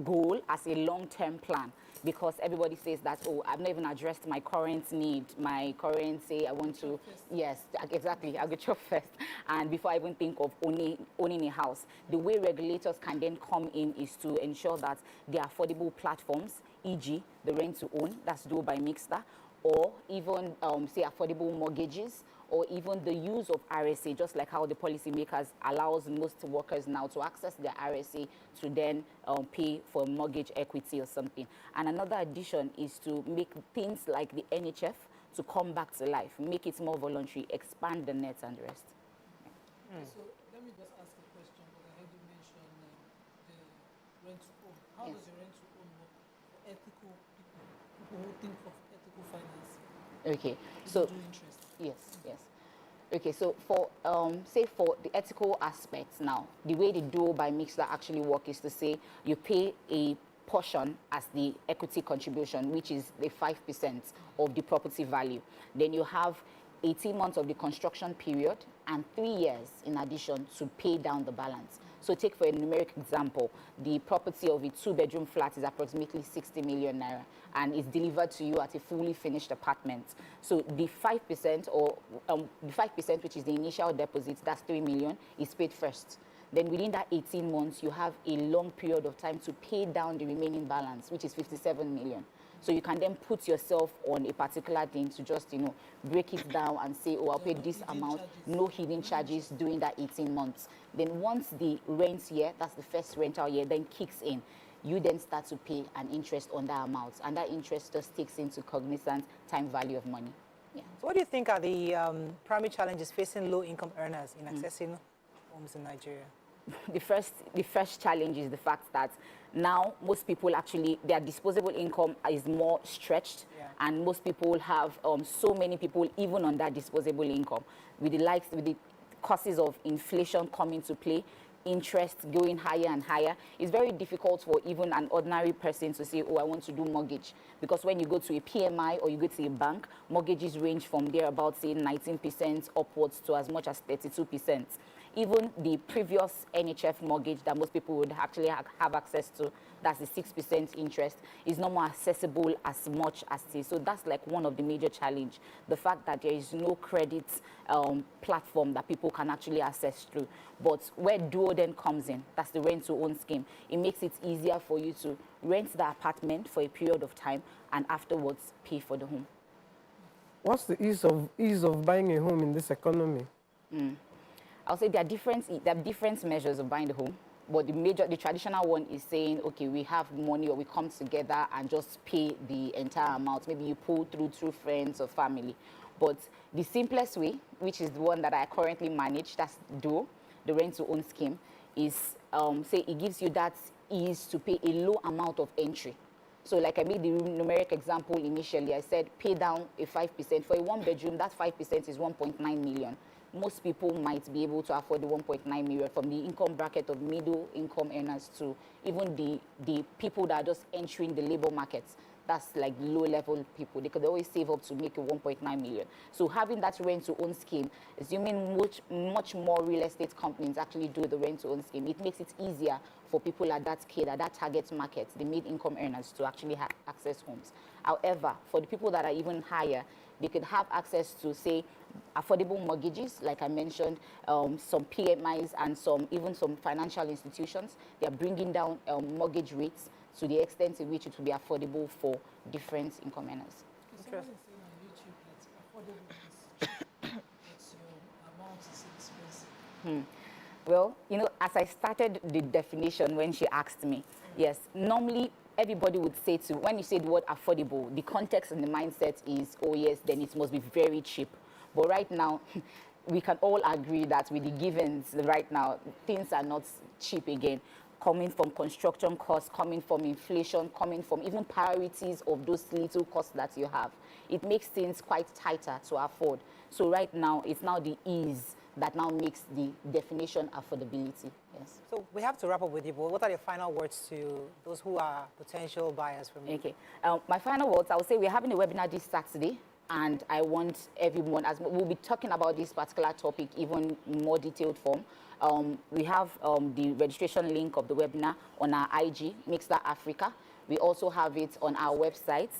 goal as a long-term plan, because everybody says that, oh, I've not even addressed my current need, my current, say, I want to, yes, exactly, I'll get your first. And before I even think of owning a house, the way regulators can then come in is to ensure that the affordable platforms, e.g. the rent to own, that's due by Mixta, or even, say, affordable mortgages, or even the use of RSA, just like how the policymakers allows most workers now to access their RSA to then pay for mortgage equity or something. And another addition is to make things like the NHF to come back to life, make it more voluntary, expand the net and the rest. So let me just ask a question, because I heard you mention the rent to own. How does your rent to own work for ethical people who think of ethical finance? Okay, so yes. Okay, so for say for the ethical aspects now, the way the duo by Mixer actually work is to say you pay a portion as the equity contribution, which is the 5% of the property value. Then you have 18 months of the construction period and 3 years in addition to pay down the balance. So take for a numeric example, the property of a 2-bedroom flat is approximately 60 million naira and is delivered to you at a fully finished apartment. So the 5% or the 5%, which is the initial deposit, that's 3 million, is paid first. Then within that 18 months, you have a long period of time to pay down the remaining balance, which is 57 million. So you can then put yourself on a particular thing to just, break it down and say, oh, I'll pay this amount, no hidden charges during that 18 months. Then once the rent year, that's the first rental year, then kicks in, you then start to pay an interest on that amount. And that interest just takes into cognizance time value of money. Yeah. So what do you think are the primary challenges facing low-income earners in accessing homes in Nigeria? The first challenge is the fact that now most people actually, their disposable income is more stretched, and most people have so many people even on that disposable income. With the causes of inflation coming to play, interest going higher and higher, it's very difficult for even an ordinary person to say, oh, I want to do mortgage. Because when you go to a PMI or you go to a bank, mortgages range from there about, say, 19% upwards to as much as 32%. Even the previous NHF mortgage that most people would actually have access to, that's the 6% interest, is not more accessible as much as it is. So that's like one of the major challenge. The fact that there is no credit platform that people can actually access through. But where Duo then comes in, that's the rent-to-own scheme. It makes it easier for you to rent the apartment for a period of time and afterwards pay for the home. What's the ease of buying a home in this economy? I'll say there are different measures of buying the home, but the traditional one is saying, okay, we have money or we come together and just pay the entire amount. Maybe you pull through friends or family. But the simplest way, which is the one that I currently manage, that's Duo, the rent-to-own scheme, is say it gives you that ease to pay a low amount of entry. So like I made the numeric example initially, I said pay down a 5%. For a one-bedroom, that 5% is 1.9 million. Most people might be able to afford the 1.9 million, from the income bracket of middle income earners to even the people that are just entering the labor markets. That's like low-level people. They could always save up to make a 1.9 million. So having that rent-to-own scheme, assuming much more real estate companies actually do the rent-to-own scheme, it makes it easier for people at that scale, at that target market, the mid-income earners, to actually access homes. However, for the people that are even higher, they could have access to, say, affordable mortgages, like I mentioned, some PMIs and even some financial institutions. They are bringing down mortgage rates to the extent in which it will be affordable for different income earners. Interesting. Well, you know, as I started the definition when she asked me, yes, normally everybody would say when you say the word affordable, the context and the mindset is, oh yes, then it must be very cheap. But right now, we can all agree that with the givens right now, things are not cheap again. Coming from construction costs, coming from inflation, coming from even priorities of those little costs that you have. It makes things quite tighter to afford. So right now, it's now the ease that now makes the definition affordability. Yes. So we have to wrap up with you, but what are your final words to those who are potential buyers from you? Okay. My final words, I would say we're having a webinar this Saturday, and I want everyone, as we'll be talking about this particular topic even in more detailed form. We have the registration link of the webinar on our IG, Mixstar Africa. We also have it on our website,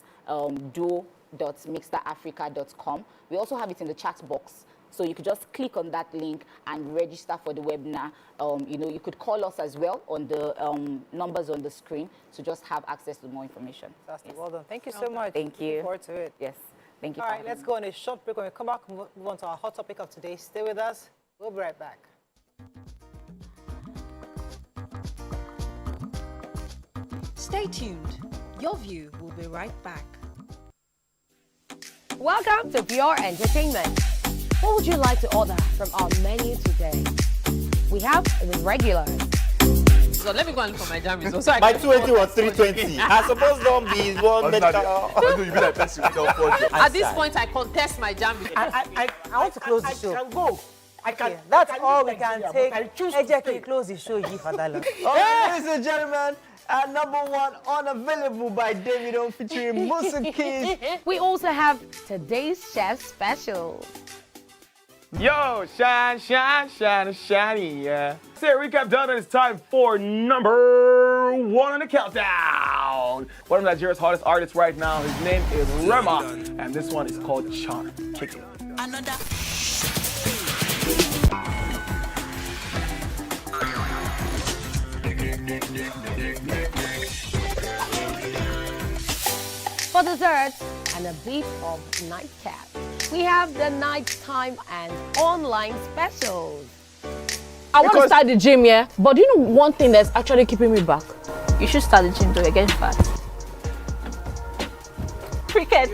duo.mixstarafrica.com. We also have it in the chat box. So you could just click on that link and register for the webinar. You know, you could call us as well on the numbers on the screen to just have access to more information. That's well done. Thank you so much. Thank you. Looking forward to it. Yes. Thank you. All right, let's go on a short break. When we come back, move on to our hot topic of today. Stay with us. We'll be right back. Stay tuned. Your view will be right back. Welcome to Pure Entertainment. What would you like to order from our menu today? We have the regulars. So let me go and look for my jam results. So My 220 was 320. I suppose don't be one medical. At this point, I contest my jam results. I want to close the show. I can go. I can. That's all we can take. I choose Ejeki, close the show, Yi Fadala. Ladies and gentlemen, number one, Unavailable by Davido featuring Musa Keys. We also have today's chef special. Yo, shine, shine, shine, shiny, yeah. Say recap done, and it's time for number one on the countdown. One of Nigeria's hottest artists right now, his name is Rema, and this one is called Charm. Kick it. Another. For dessert and a bit of nightcap, we have the nighttime and online specials. I want to start the gym, yeah? But do you know one thing that's actually keeping me back? You should start the gym though, you're getting fat. Cricket.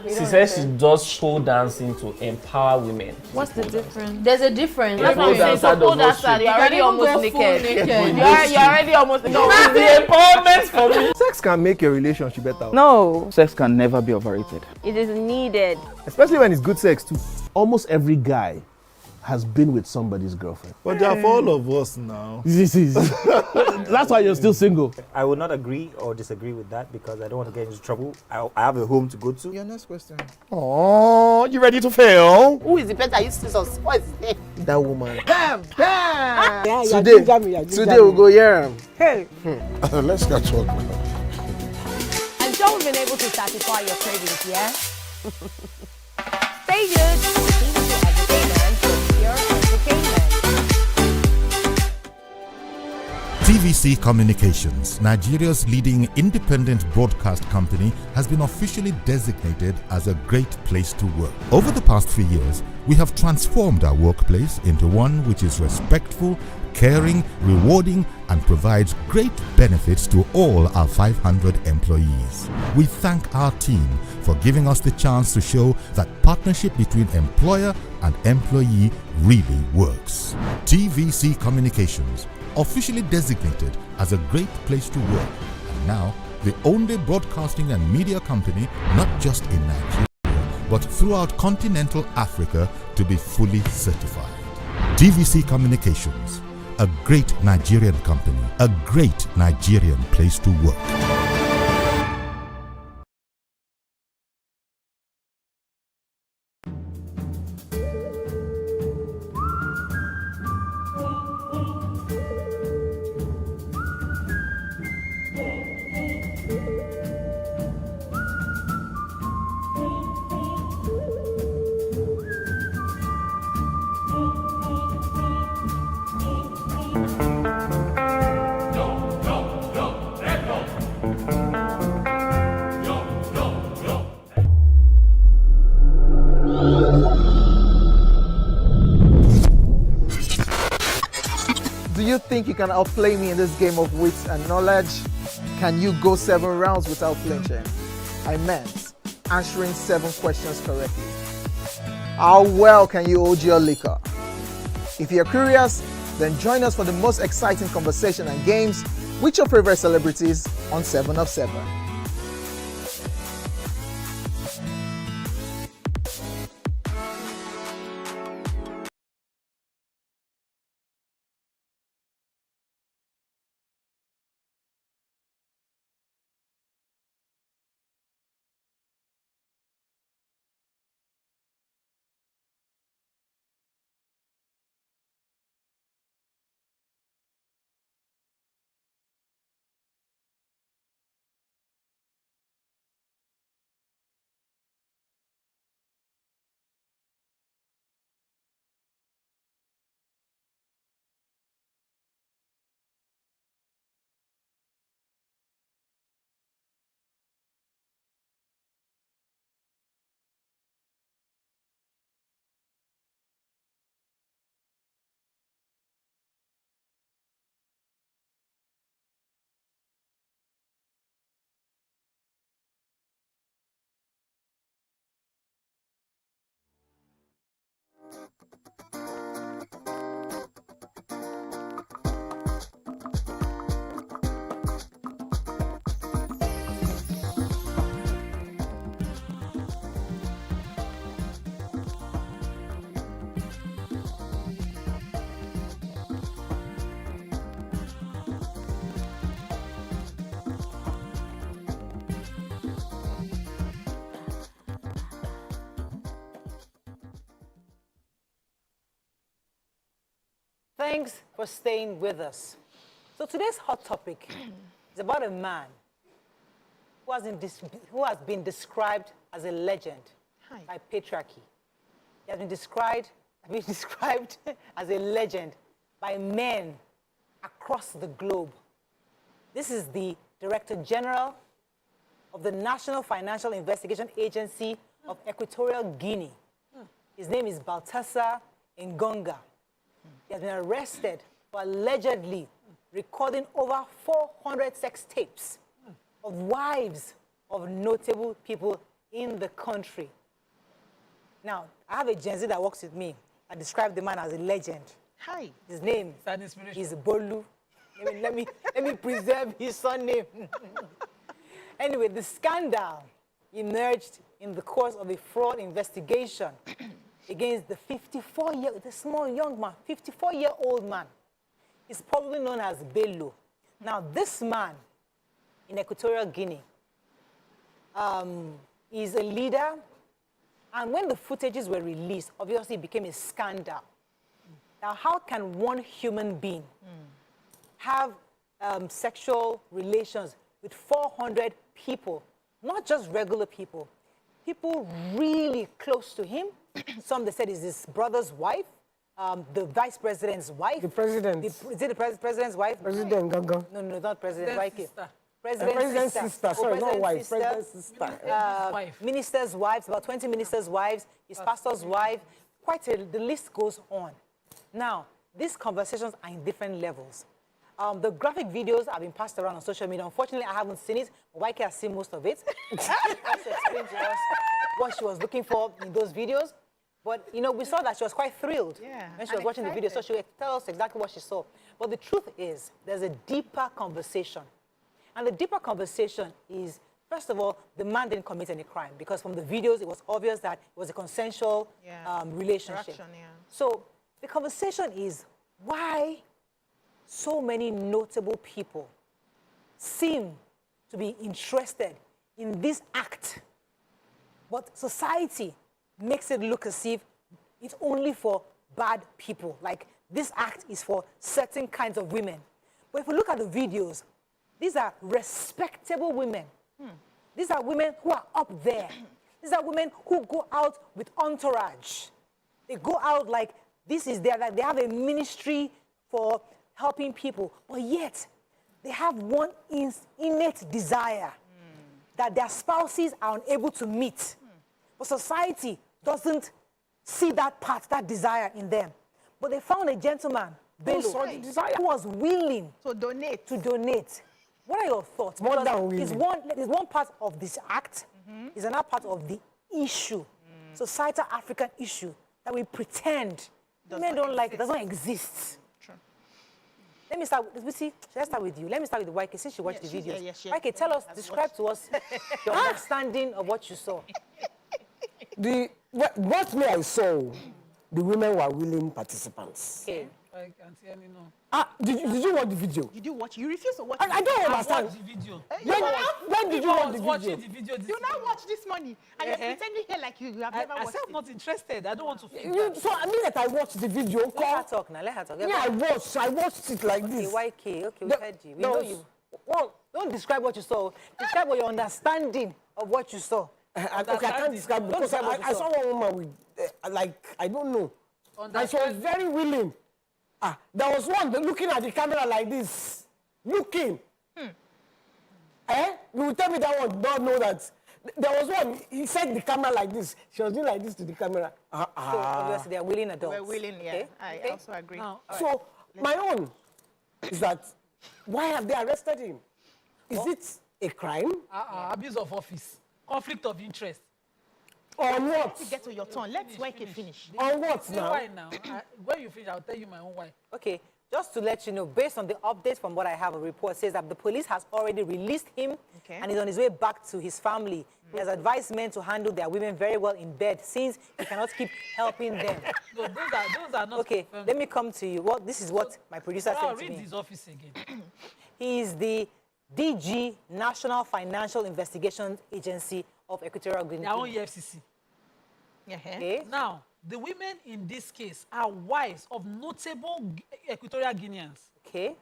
She says she does pole dancing to empower women. What's the difference? There's a difference. That's what I'm saying. So pole dancer, you're already almost naked. You're already almost naked. No, it's the empowerment for me. Sex can make your relationship better. No. Sex can never be overrated. It is needed. Especially when it's good sex too. Almost every guy has been with somebody's girlfriend. But they are for all of us now. That's why you're still single. I will not agree or disagree with that because I don't want to get into trouble. I have a home to go to. Your next question. Oh, you ready to fail? Who is the person that used to us? What is his name? That woman. Bam! Bam! Yeah, Today we'll go hear him. Hey! Let's get talk now. I'm sure we've been able to satisfy your cravings, yeah? Stay good. TVC Entertainment for pure entertainment. TVC Communications, Nigeria's leading independent broadcast company, has been officially designated as a great place to work. Over the past few years, we have transformed our workplace into one which is respectful, caring, rewarding, and provides great benefits to all our 500 employees. We thank our team for giving us the chance to show that partnership between employer and employee really works. TVC Communications, officially designated as a great place to work, and now the only broadcasting and media company not just in Nigeria but throughout continental Africa to be fully certified. TVC Communications, a great Nigerian company, a great Nigerian place to work. Do you think you can outplay me in this game of wits and knowledge? Can you go 7 rounds without flinching? I meant answering 7 questions correctly. How well can you hold your liquor? If you're curious, then join us for the most exciting conversation and games with your favorite celebrities on 7 of 7. Thanks for staying with us. So today's hot topic is about a man who has been described as a legend by patriarchy. He has been described as a legend by men across the globe. This is the Director General of the National Financial Investigation Agency of Equatorial Guinea. His name is Baltasar Ngonga. He has been arrested for allegedly recording over 400 sex tapes of wives of notable people in the country. Now, I have a Gen Z that works with me. I describe the man as a legend. Hi. His name is Bolu. Let me preserve his surname. Anyway, the scandal emerged in the course of a fraud investigation against the the small young man, 54-year-old man. He's probably known as Bello. Now, this man in Equatorial Guinea is a leader, and when the footages were released, obviously it became a scandal. Now, how can one human being have sexual relations with 400 people, not just regular people, people really close to him? Some, they said, is his brother's wife, the vice president's wife. The president. Is it the president's wife? President Gaga. No, not president. President's sister. Sorry, not wife. President's sister. Ministers' wives, about 20 ministers' wives, his pastor's wife. The list goes on. Now, these conversations are in different levels. The graphic videos have been passed around on social media. Unfortunately, I haven't seen it. YK has seen most of it. She explained to us what she was looking for in those videos. But, you know, we saw that she was quite thrilled when she was watching the video. So she would tell us exactly what she saw. But the truth is, there's a deeper conversation. And the deeper conversation is, first of all, the man didn't commit any crime. Because from the videos, it was obvious that it was a consensual relationship. So the conversation is, why so many notable people seem to be interested in this act, but society makes it look as if it's only for bad people. Like, this act is for certain kinds of women. But if we look at the videos, these are respectable women. These are women who are up there. These are women who go out with entourage. They go out like this is their, like they have a ministry for helping people, but yet they have one innate desire that their spouses are unable to meet. But society doesn't see that part, that desire in them. But they found a gentleman, Bello, who was willing to donate. What are your thoughts? More than willing. It's one part of this act, is another part of the issue, societal African issue, that we pretend men don't like, it doesn't exist. Let me start. Let's start with you. Let me start with YK, since you watched the videos. YK, tell us, describe to us your understanding of what you saw. What me I saw, the women were willing participants. Okay. I can't hear me now. Did you watch the video? Did you watch? You refuse to watch. I don't understand. Watch the video. When did you watch the video? You now watch this morning, and you're pretending here like you have never watched it. I'm not interested. I don't want to feel So I mean that I watched the video. Let her talk now. Let her talk. Yeah, I watched it like this. YK, okay, we heard you. We know you. Well, don't describe what you saw. Describe what your understanding of what you saw. Okay, I can't describe because I saw one woman with, I don't know. And she was very willing. There was one looking at the camera like this. Looking. You will tell me that one don't know that. There was one, he set the camera like this. She was doing like this to the camera. So obviously they are willing adults. We're willing, yeah. Okay? I also agree. So my own is that, why have they arrested him? Is it a crime? Abuse of office. Conflict of interest. On what? To get to your turn. Let's YK finish. On what now? Why now? When you finish, I'll tell you my own why. Okay, just to let you know, based on the update from what I have, a report says that the police has already released him and is on his way back to his family. He has advised men to handle their women very well in bed, since he cannot keep helping them. No, those are not. Okay, let me come to you. Well, this is what my producer said to me. Read his office again. He is the DG, National Financial Investigations Agency of Equatorial Guinea. Their own EFCC. Okay. Now, the women in this case are wives of notable Equatorial Guineans. Okay.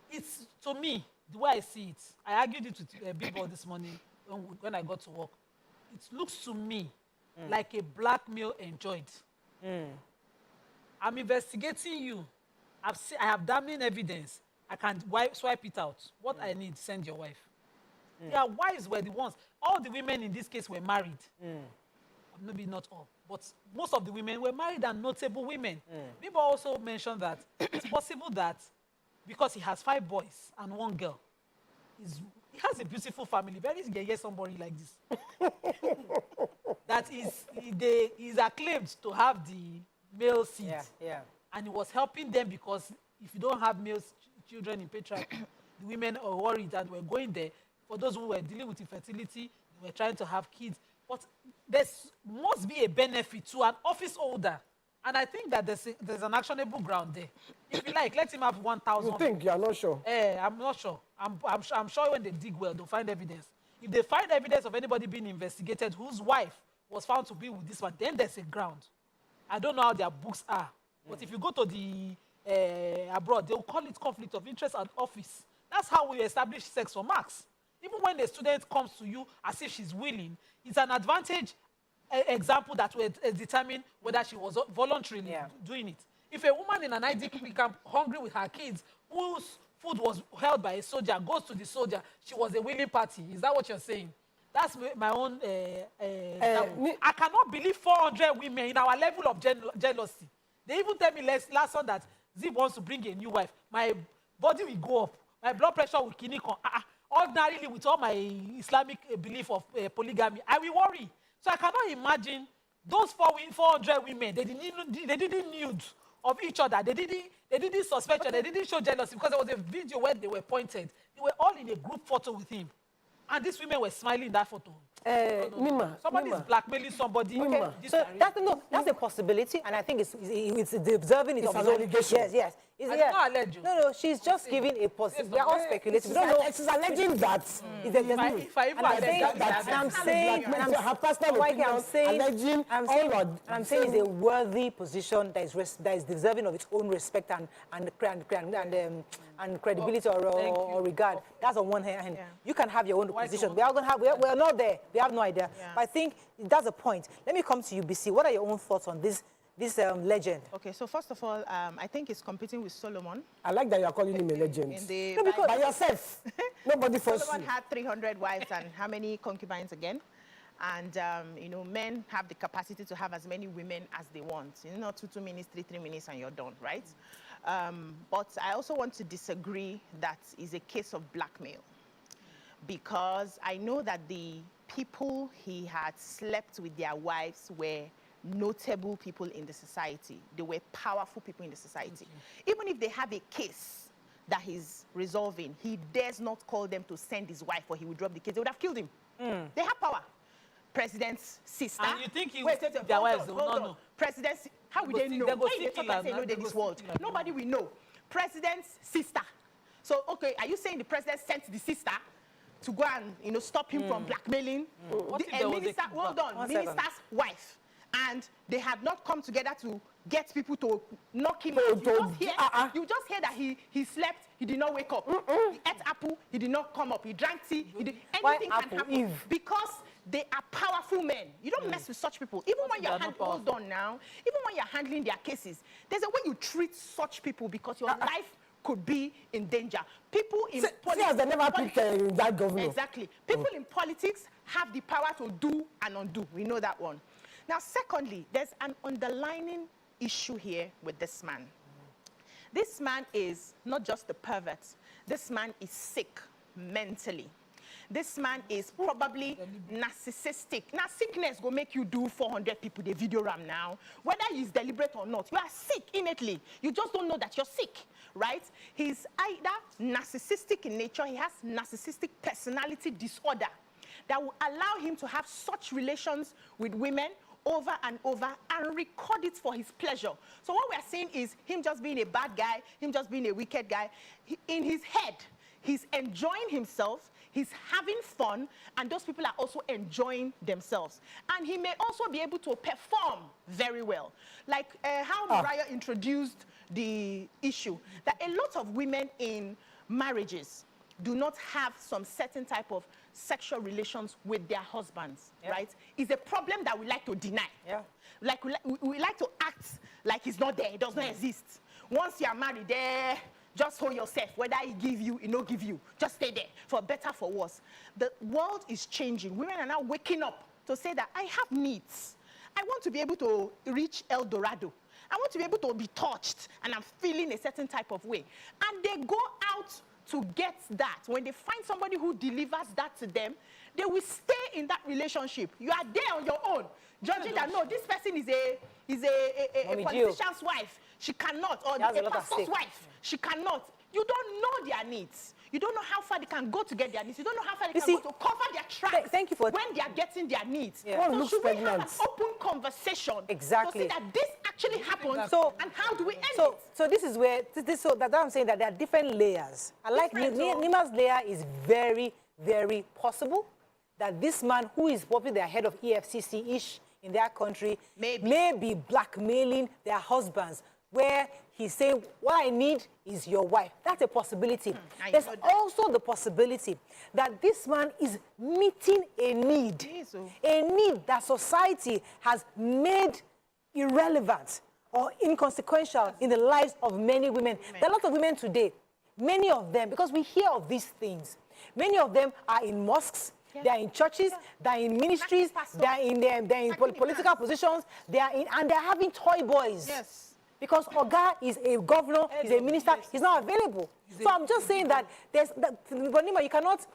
It's, to me, the way I see it, I argued it with Billboard this morning when I got to work. It looks to me like a blackmail enjoyed. I'm investigating you. I have damning evidence. I can swipe it out. What I need, send your wife. Their wives were the ones. All the women in this case were married. Maybe not all, but most of the women were married and notable women. People also mentioned that it's possible that because he has 5 boys and 1 girl, he has a beautiful family. Very easy to get somebody like this. That is acclaimed to have the male seed. And he was helping them because if you don't have male children in patriarchy, the women are worried that we're going there. For those who were dealing with infertility, they were trying to have kids. But there must be a benefit to an office holder. And I think that there's an actionable ground there. If you like, let him have 1,000. You think? You're not sure? I'm not sure. I'm sure when they dig well, they'll find evidence. If they find evidence of anybody being investigated whose wife was found to be with this one, then there's a ground. I don't know how their books are. But if you go to the abroad, they'll call it conflict of interest and office. That's how we establish sex for marks. Even when the student comes to you as if she's willing, it's an advantage example that will determine whether she was voluntarily doing it. If a woman in an IDP camp, hungry with her kids, whose food was held by a soldier, goes to the soldier, she was a willing party. Is that what you're saying? That's my own I cannot believe 400 women in our level of jealousy. They even tell me last one that Zip wants to bring a new wife. My body will go up. My blood pressure will kill. Ordinarily, with all my Islamic belief of polygamy, I will worry. So I cannot imagine those 400 women. They didn't nude of each other. They didn't suspect her. They didn't show jealousy because there was a video where they were pointed. They were all in a group photo with him. And these women were smiling in that photo. Mima, somebody is blackmailing somebody. Okay. So that's a possibility, and I think it's deserving of his own allegation. Yes. No, she's just giving a possibility. We are all speculating. We don't know. She's alleging that. I'm saying it's a worthy position that is deserving of its own respect and credibility or regard. That's on one hand. You can have your own position. We're not there. We have no idea. But I think that's a point. Let me come to you, BC. What are your own thoughts on this legend? Okay, so first of all, I think he's competing with Solomon. I like that you're calling him a legend. By yourself. Nobody forced you. Solomon had 300 wives and how many concubines again? And, men have the capacity to have as many women as they want. 2 minutes, 3 minutes, and you're done, right? But I also want to disagree that is a case of blackmail. Because I know that the people he had slept with their wives were notable people in the society. They were powerful people in the society. Even if they have a case that he's resolving, he dares not call them to send his wife or he would drop the case. They would have killed him. They have power. President's sister. And you think he will take their wives? No. President's, how would they know? Why you talk and say no, they this world? Nobody will know. President's sister. So, okay, are you saying the president sent the sister to go and stop him from blackmailing minister's wife, and they had not come together to get people to knock him out. You just hear that he slept, he did not wake up. He ate apple, he did not come up. He drank tea, anything can happen because they are powerful men. You don't mess with such people. Even when you're handling their cases, there's a way you treat such people because your life could be in danger. People in politics... they never picked that governor. Exactly. People in politics have the power to do and undo. We know that one. Now, secondly, there's an underlying issue here with this man. This man is not just a pervert. This man is sick mentally. This man is probably narcissistic. Now, sickness will make you do 400 people the video ram now. Whether he's deliberate or not, you are sick innately. You just don't know that you're sick, right? He's either narcissistic in nature, he has narcissistic personality disorder that will allow him to have such relations with women over and over and record it for his pleasure. So what we're saying is him just being a bad guy, him just being a wicked guy. In his head, he's enjoying himself, he's having fun, and those people are also enjoying themselves. And he may also be able to perform very well. Like how Mariah introduced the issue, that a lot of women in marriages do not have some certain type of sexual relations with their husbands, right? It's a problem that we like to deny. Like we like to act like it's not there, it does not exist. Once you are married, there, just hold yourself. Whether he give you, he no give you. Just stay there, for better, for worse. The world is changing. Women are now waking up to say that I have needs. I want to be able to reach El Dorado. I want to be able to be touched, and I'm feeling a certain type of way. And they go out to get that. When they find somebody who delivers that to them, they will stay in that relationship. You are there on your own, judging that, no, this person is a politician's wife. She cannot, or a pastor's wife. She cannot. You don't know their needs. You don't know how far they can go to get their needs. You don't know how far they can go to cover their tracks. Thank you for when they are getting their needs. Yeah. So should we have an open conversation exactly to see that this actually happened? So and how do we end so, it? So this is where so that I'm saying that there are different layers. I like Nima's layer is very, very possible that this man who is probably the head of EFCC-ish in their country may be blackmailing their husbands, where he's saying, what I need is your wife. That's a possibility. There's also the possibility that this man is meeting a need that society has made irrelevant or inconsequential in the lives of many women. There are a lot of women today, many of them, because we hear of these things, many of them are in mosques, they are in churches, they are in ministries, they are in political positions, and they're having toy boys. Yes. Because Oga is a governor, he's a minister, he's not available. So I'm just saying that Nima, you cannot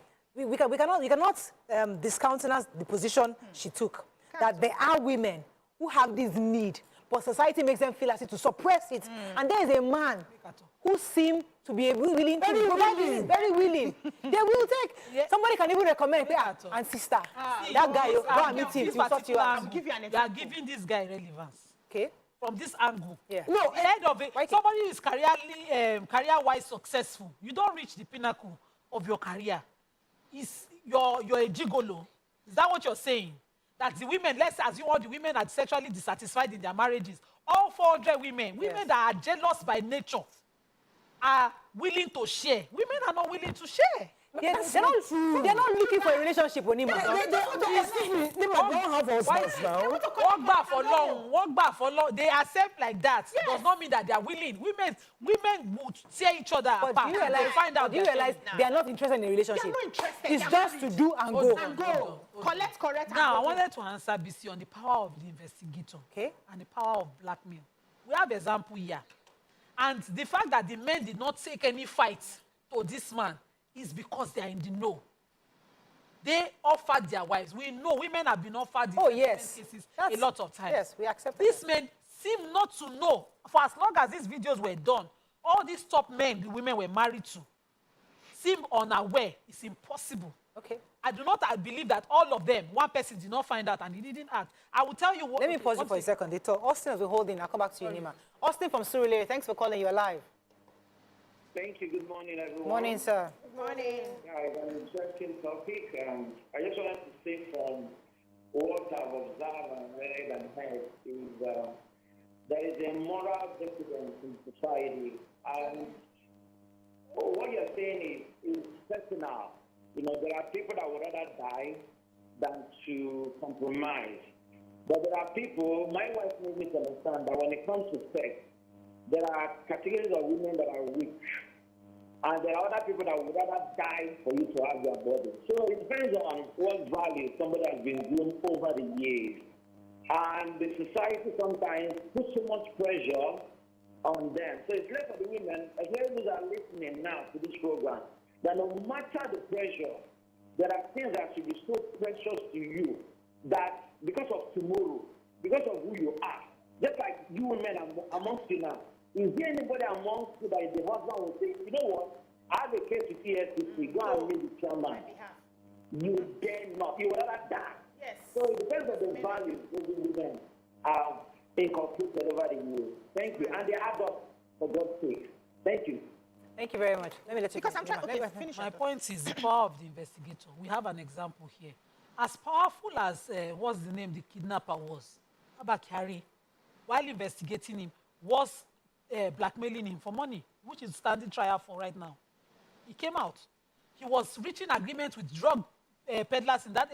discountenance the position she took. That there are women who have this need, but society makes them feel as if to suppress it. And there is a man who seems to be willing, very willing. They will take. Somebody can even recommend, and sister, that guy, go and meet him, he'll sort you out. You are giving this guy relevance. Okay. From this angle. Yeah. No, head of it, somebody who is career-wise successful, you don't reach the pinnacle of your career. You're a gigolo. Is that what you're saying? That the women, let's assume all the women are sexually dissatisfied in their marriages. All 400 women that are jealous by nature, are willing to share. Women are not willing to share. They're not looking for a relationship with Nima. They don't have husbands now. Walk back for long. They accept like that. Yes. Does not mean that they are willing. Women would tear each other apart. Do you realize they are not interested in a relationship? They are not interested. It's just to do and go. Collect, correct. Now, I wanted to answer BC on the power of the investigator and the power of blackmail. We have example here. And the fact that the men did not take any fight to this man is because they are in the know. They offered their wives. We know women have been offered in cases a lot of times. Yes, we accept These men seem not to know. For as long as these videos were done, all these top men the women were married to seem unaware. It's impossible. Okay. I do not believe that all of them, one person did not find out and he didn't act. I will tell you what. Let me pause you for a second. They told Austin has been holding. I'll come back to you, Nima. Austin from Surulere, thanks for calling. You're live. Thank you. Good morning, everyone. Morning, sir. Good morning. Guys, an interesting topic. I just wanted to say from what I've observed and read and heard is there is a moral decadence in society. And what you're saying is personal. You know, there are people that would rather die than to compromise. But there are people, my wife made me to understand that when it comes to sex, there are categories of women that are weak. And there are other people that would rather die for you to have their body. So it depends on what value somebody has been doing over the years. And the society sometimes puts so much pressure on them. So it's left for the women, as those who are listening now to this program, that no matter the pressure, there are things that should be so precious to you that because of tomorrow, because of who you are, just like you women amongst you now, is there anybody amongst you that the husband will say, you know what, I have a case with EFCC, go and meet the chairman. You dare not. You will rather die. Yes. So it depends on the values those women have inculcated over the years. Thank you. And they add up for God's sake. Thank you. Thank you very much. Let me let you Because I'm trying to finish. My point is the power of the investigator. We have an example here. As powerful as, what's the name, the kidnapper was, Abakari, while investigating him, was blackmailing him for money, which is standing trial for right now. He came out. He was reaching agreement with drug peddlers in that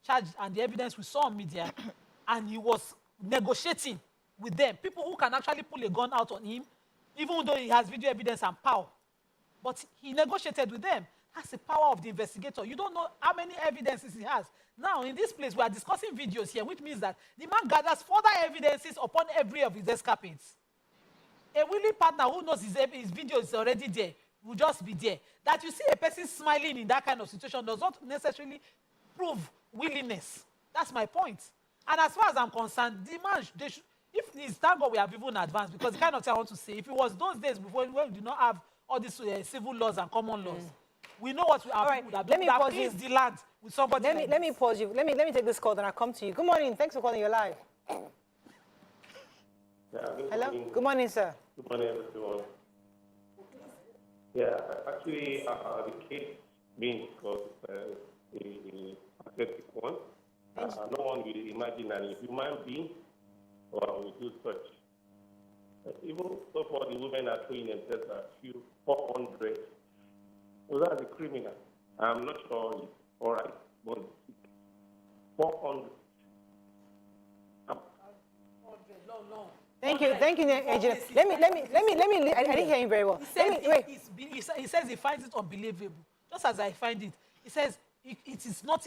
charge and the evidence we saw on media, and he was negotiating with them, people who can actually pull a gun out on him, even though he has video evidence and power. But he negotiated with them. That's the power of the investigator. You don't know how many evidences he has. Now, in this place, we are discussing videos here, which means that the man gathers further evidences upon every of his escapades. A willing partner who knows his video is already there will just be there. That you see a person smiling in that kind of situation does not necessarily prove willingness. That's my point. And as far as I'm concerned, the man, if it's thank God we have even advanced, because the kind of thing I want to say, if it was those days before when we did not have all these civil laws and common laws. We know what our people that let me pause you. the land with somebody. Let me pause you. Let me take this call, then I'll come to you. Good morning. Thanks for calling. You're live. Hello. Good morning, sir. Good morning, everyone. Yeah, actually, the case being discussed is a pathetic one. No one will imagine that a human being will do such. Even so far, the women are showing themselves at 400. So that's a criminal. I'm not sure it's all right, but 400. Thank you, Agent. Let me. I didn't hear him very well. He says he finds it unbelievable, just as I find it. He says it is not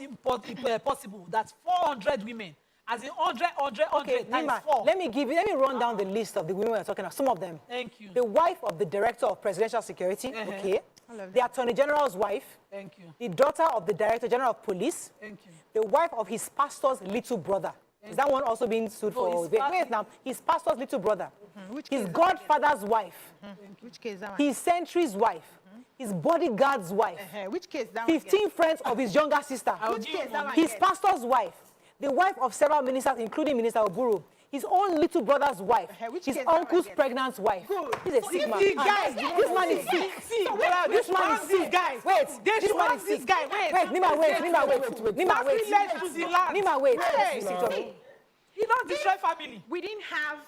possible that 400 women, as in 100 okay, times Nima, 4. Let me run down the list of the women we're talking about. Some of them. Thank you. The wife of the Director of Presidential Security. Okay. The Attorney General's wife. Thank you. The daughter of the Director General of Police. Thank you. The wife of his pastor's little brother. Is that one also being sued for? Wait now. His pastor's little brother. His godfather's wife. Which case that one? His sentry's wife. His bodyguard's wife. Which case that 15 friends of his younger sister. Which case that one? His pastor's wife. The wife of several ministers, including Minister Oburu. His own little brother's wife. His uncle's pregnant wife. He's a sick man. Guys, this man is sick. This man is sick. Guys, wait. This man is sick. Wait, Nima, wait. Nima, wait. He don't destroy family. We didn't have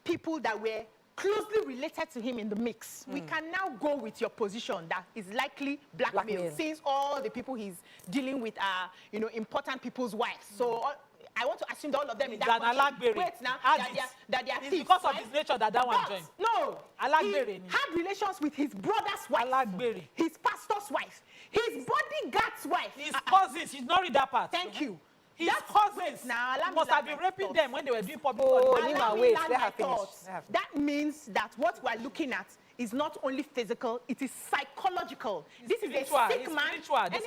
people that were closely related to him in the mix. We can now go with your position that is likely blackmail, since all the people he's dealing with are, important people's wives. So I want to assume that all of them in that country. Wait now, that they are thieves, because of his nature that one joined. No, he had relations with his brother's wife, his pastor's wife, his bodyguard's wife, his cousins. He's not read that part. Thank you. His cousins must have been raping them when they were doing public. That means that what we're looking at is not only physical, it is psychological. This is a sick man. This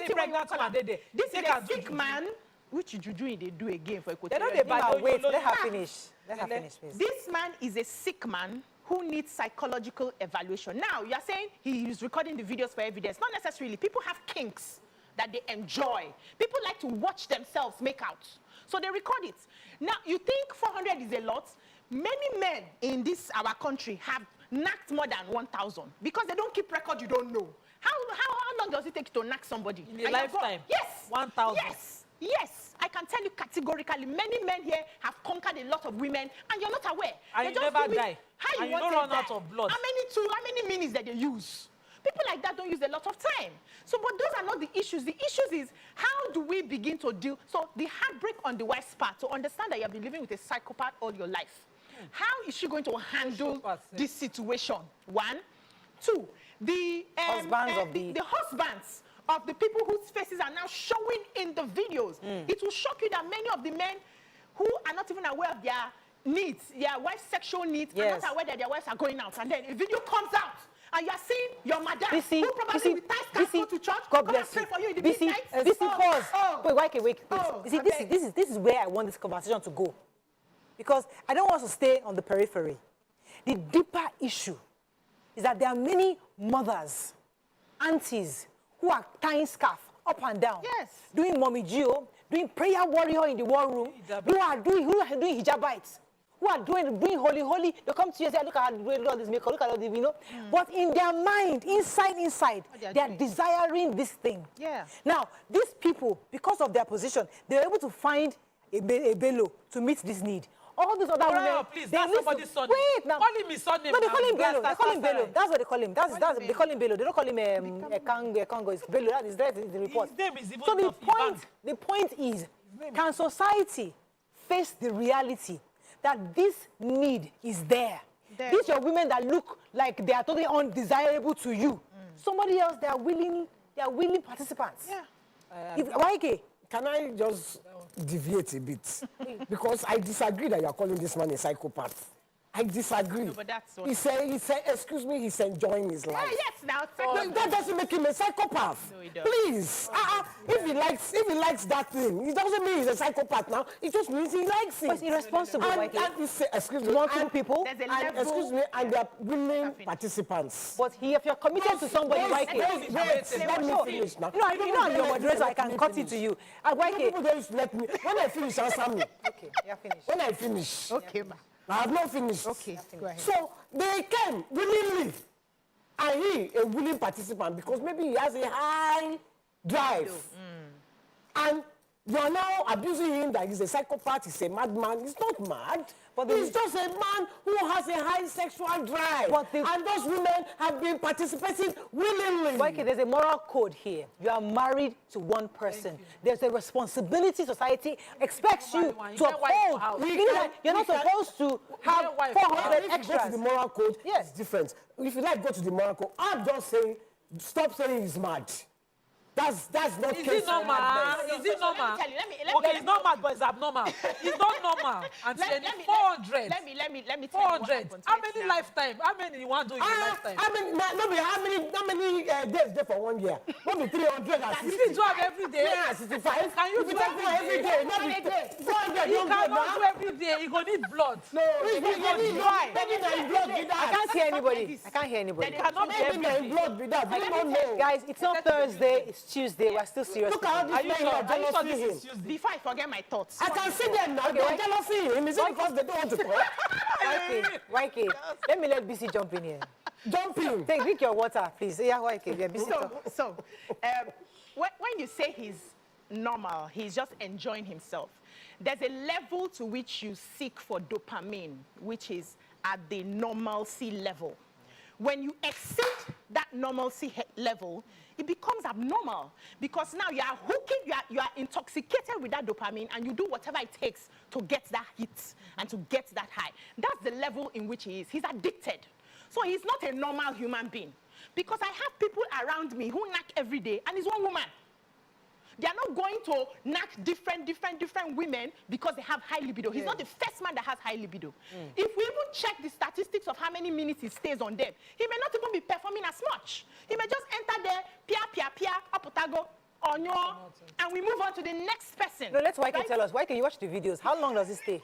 is a sick man. Which juju they do again for Equatorial Guinea? Wait, let her finish. Let her finish, please. This man is a sick man who needs psychological evaluation. Now, you are saying he is recording the videos for evidence. Not necessarily. People have kinks that they enjoy. People like to watch themselves make out. So they record it. Now, you think 400 is a lot? Many men in our country have knocked more than 1,000 because they don't keep record, you don't know. How long does it take to knock somebody? In a lifetime? Yes. 1,000. Yes, I can tell you categorically, many men here have conquered a lot of women, and you're not aware. And you never die. How you don't run out of blood. How many minutes that they use? People like that don't use a lot of time. So, but those are not the issues. The issues is, how do we begin to deal? So, the heartbreak on the wife's part, to understand that you have been living with a psychopath all your life. How is she going to handle this situation? 1. 2, the husbands of the people whose faces are now showing in the videos. It will shock you that many of the men who are not even aware of their needs, their wife's sexual needs, are not aware that their wives are going out. And then a video comes out, and you are seeing your madam, who probably with ties can't go to church, God bless pray for you in the midnight. Pause. Wait. You see, this is where I want this conversation to go. Because I don't want to stay on the periphery. The deeper issue is that there are many mothers, aunties, who are tying scarf up and down, doing mommy Gio, doing prayer warrior in the war room, who are doing hijabites, who are doing holy. They come to you and say, look at all this makeup, look at all this, But in their mind, inside, they are desiring this thing. Now, these people, because of their position, they are able to find a bello to meet this need. All these other women, please, that's somebody's son. Wait, now. Call him his son. No, they call him Bello. They call him Bello. That's what they call him. They call him Bello. They don't call him Congo. It's Bello. That is right in the report. His name is even So the point is, can society face the reality that this need is there? These are women that look like they are totally undesirable to you. Somebody else, they are willing participants. YK, can I just deviate a bit? Because I disagree that you are calling this man a psychopath. I disagree. No, but that's what he said, excuse me, he's enjoying his life. yes, now. That doesn't make him a psychopath. No, he doesn't. Please. If he likes that thing, it doesn't mean he's a psychopath now. It just means he likes it. But it's irresponsible. And he say, excuse me, wanting people. There's a and, level. excuse me, and they're willing participants. But if you're committed to somebody, Wait, let me finish now. No, I'm your moderator. I can cut it to you. People don't let me. When I finish, answer me. Okay, you're finished. When I finish. Okay, ma. I have not finished. Okay, go ahead. So they came willingly. And he, a willing participant, because maybe he has a high drive. And you are now abusing him that he's a psychopath, he's a madman. He's not mad. But he's just a man who has a high sexual drive. And those women have been participating willingly. Okay, there's a moral code here. You are married to one person. There's a responsibility society expects you to uphold. You're not supposed to have 400 extras. If you go to the moral code, it's different. If you like go to the moral code, I'm just saying, stop saying he's mad. That's not Is it normal? Is it normal? Okay, it's not mad, but it's abnormal. It's not normal. And 400. Let me tell you 400. How many lifetime? How many you want to do in a lifetime? How many days there for 1 year? Maybe 360. You need to have every day. 365. Can you do every day? Not 400. You cannot do every day. You gonna need blood. No, I can't hear anybody. I can't hear anybody. It cannot be every day. Blood with that. You don't know. Guys, it's not Thursday. It's Tuesday. We're still serious. Look at how this man jealousy him. Before I forget my thoughts. I can see them now. They're jealousy him. Is it because they don't want to talk? YK, let me let BC jump in here. Jump in. Drink your water, please. Yeah, YK. Yeah, BC. When you say he's normal, he's just enjoying himself. There's a level to which you seek for dopamine, which is at the normalcy level. When you exceed that normalcy level, it becomes abnormal because now you are hooking, you are intoxicated with that dopamine, and you do whatever it takes to get that hit and to get that high. That's the level in which he is. He's addicted. So he's not a normal human being, because I have people around me who knack every day, and it's one woman. They are not going to knack different women because they have high libido. He's not the first man that has high libido. If we even check the statistics of how many minutes he stays on them, he may not even be performing as much. He may just enter there, pia, aputago, onyo, and we move on to the next person. No, let's YK tell us. YK, you watch the videos. How long does it stay?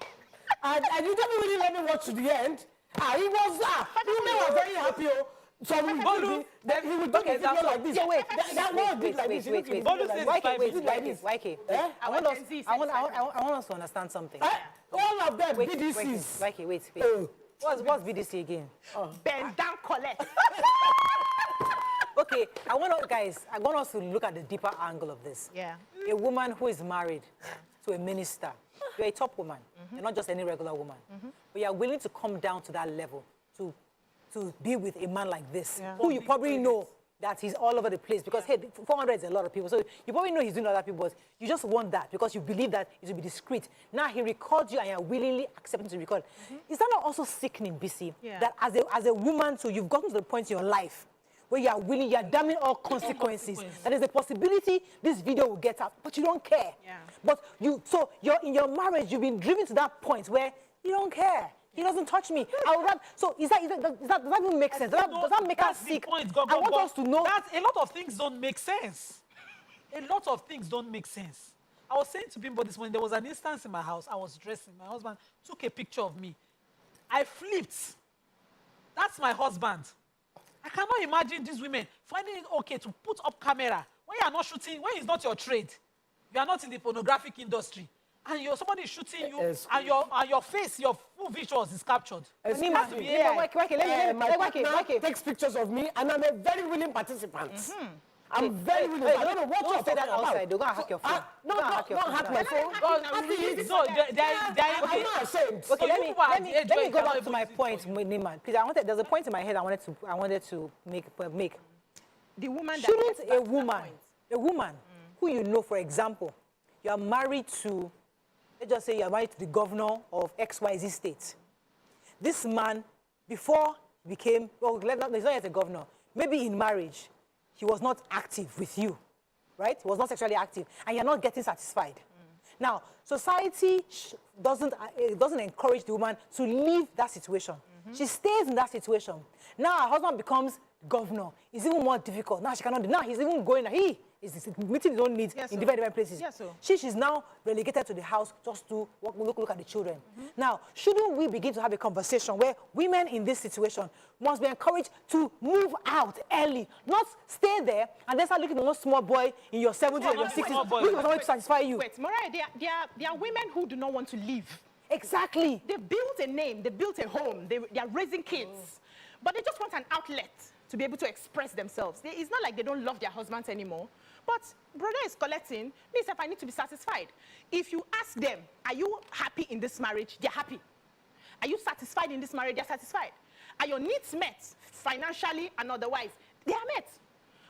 And you don't really let me watch to the end. He was very happy. So he would do a video like this. So wait, YK. I want us to understand something. All of them, BDCs. YK, wait. What's BDC again? Bend down, collect. Okay, I want us to look at the deeper angle of this. Yeah. A woman who is married to a minister. You're a top woman. You're not just any regular woman. But you're willing to come down to that level to be with a man like this, who you probably know that he's all over the place, because, hey, 400 is a lot of people, so you probably know he's doing other people, but you just want that because you believe that it will be discreet. Now he records you and you're willingly accepting to record. Is that not also sickening, BC, that as a woman, so you've gotten to the point in your life where you are willing, you are damning all consequences. That is a possibility this video will get out, but you don't care. But you're in your marriage, you've been driven to that point where you don't care. He doesn't touch me. So does that even make sense? Does that make us sick? I want us to know. That a lot of things don't make sense. A lot of things don't make sense. I was saying to Bimbo this morning, there was an instance in my house. I was dressing. My husband took a picture of me. I flipped. That's my husband. I cannot imagine these women finding it okay to put up camera when you are not shooting, when it's not your trade. You are not in the pornographic industry. And somebody is shooting you, and your face, your full visuals is captured. Takes pictures of me, and I'm a very willing participant. I'm very willing. I don't know what to say that outside. They're going to hack your phone. Don't hack my phone. I'm not ashamed. Okay, let me go back to my point, Nima. Please, there's a point in my head I wanted to make. The woman. Shouldn't a woman who you know, for example, you are married to, let's just say you are married to the governor of XYZ state. This man, before he became, he's not yet a governor, maybe in marriage, he was not active with you, right? He was not sexually active, and you're not getting satisfied. Now, society doesn't encourage the woman to leave that situation. She stays in that situation. Now her husband becomes governor. It's even more difficult. Now she cannot. Now he's even going. He is meeting his own needs in different places. Yes, sir. She's now relegated to the house just to look at the children. Now, shouldn't we begin to have a conversation where women in this situation must be encouraged to move out early, not stay there and then start looking at one small boy in your 70s or your 60s who doesn't want to satisfy you? Wait, Mariah, there are women who do not want to leave. Exactly. They built a name, they built a home, they are raising kids, but they just want an outlet to be able to express themselves. It's not like they don't love their husbands anymore, but brother is collecting, me if I need to be satisfied. If you ask them, are you happy in this marriage? They're happy. Are you satisfied in this marriage? They're satisfied. Are your needs met financially and otherwise? They are met.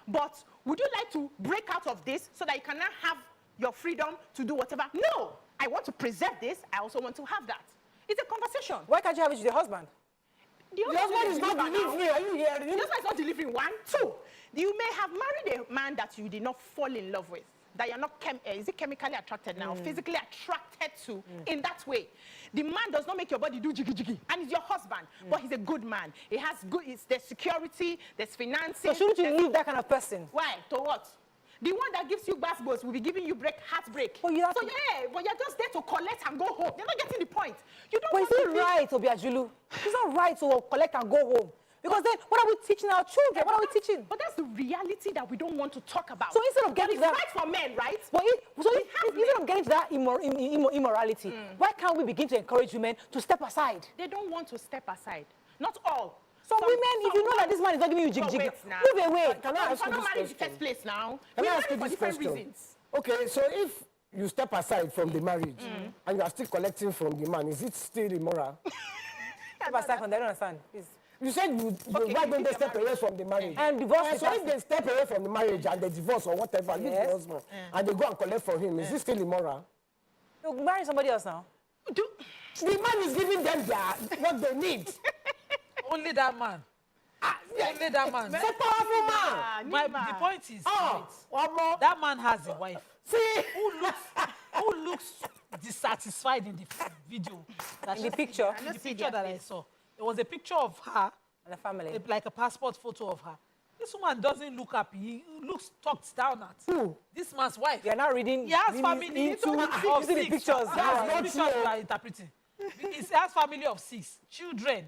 But would you like to break out of this so that you can now have your freedom to do whatever? No. I want to preserve this. I also want to have that. It's a conversation. Why can't you have it with your husband? The husband is not delivering. Are you hearing? The husband is not delivering. 1, 2. You may have married a man that you did not fall in love with, that you're not is it chemically attracted now, physically attracted to in that way. The man does not make your body do jiggy jiggy, and he's your husband, but he's a good man. He has good. There's security, there's financing. So shouldn't you leave that kind of person? Why? To what? The one that gives you basketballs will be giving you heartbreak. But yeah, but you're just there to collect and go home. They're not getting the point. You don't. But is it right, Obiajulu? It's not right to collect and go home. Because then, what are we teaching our children? What are we teaching? But that's the reality that we don't want to talk about. So instead of getting to that, it's right for men, right? But instead of getting to that immorality, why can't we begin to encourage women to step aside? They don't want to step aside. Not all. Some women, if you know that this man is not giving you jig, move away. Can I ask you this question? In the first place now. Can I ask you this question? Okay, so if you step aside from the marriage and you are still collecting from the man, is it still immoral? Step aside from them, I don't understand. You said why don't they step away from the marriage? And divorce. So if they step away from the marriage and they divorce or whatever, leave the husband, and they go and collect from him, is it still immoral? You marry somebody else now. The man is giving them what they need. Only that man. Only that man. It's a powerful man. The point is, that man has a wife. See? Who looks dissatisfied in the video. In the picture? In the picture that I saw. There was a picture of her. And a family. Like a passport photo of her. This woman doesn't look happy. He looks tucked down at. Who? This man's wife. You're not reading. He has family into of 6. The pictures. That's the pictures you are interpreting. He has family of 6 children,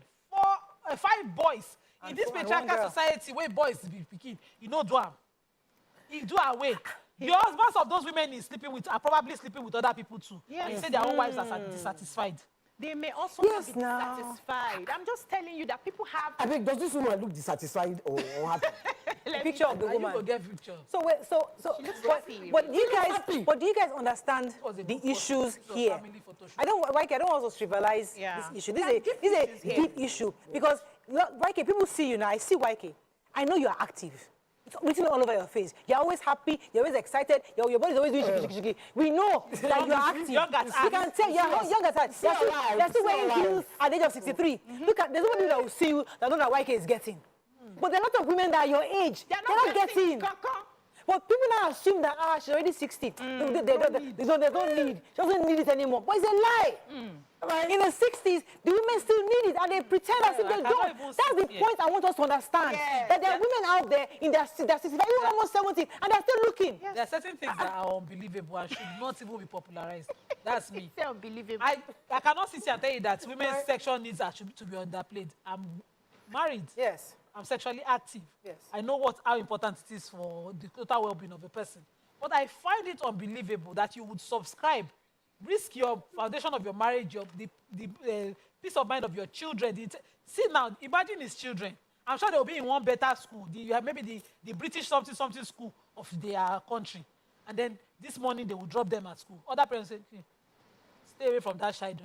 5 boys. In this patriarchal society where boys be picking, you know do am. He do away. The husbands of those women he's sleeping with are probably sleeping with other people too. Yes. And you say their own wives are dissatisfied. They may also not be dissatisfied. I'm just telling you that people have. I mean, does this woman look dissatisfied or happy? Picture of the woman. You go get picture. So wait, but do you guys understand the issues here? I don't want to trivialize this issue. This is a deep issue because YK, people see you now. I see YK. I know you are active. It's written all over your face. You're always happy. You're always excited. Your body's always doing shiki. We know that you're active. You can tell you're young at heart. You're still wearing heels at the age of 63. Look at, there's nobody that will see you that know that YK is getting. But there are a lot of women that are your age. They're not getting. But people now assume that she's already 60. They don't need. She doesn't need it anymore. But it's a lie. In the 60s, the women still need it, and they pretend as if they don't. That's the point I want us to understand. That there are women out there in their 60s, even almost 70, and they're still looking. There are certain things that are unbelievable and should not even be popularized. That's me. It's unbelievable. I cannot sit here and tell you that women's sexual needs are to be underplayed. I'm married. Yes. I'm sexually active. Yes. I know how important it is for the total well-being of a person. But I find it unbelievable that you would subscribe, risk your foundation of your marriage, the peace of mind of your children. See now, imagine his children. I'm sure they'll be in one better school. Maybe the British something school of their country. And then this morning they will drop them at school. Other parents say, hey, stay away from that child.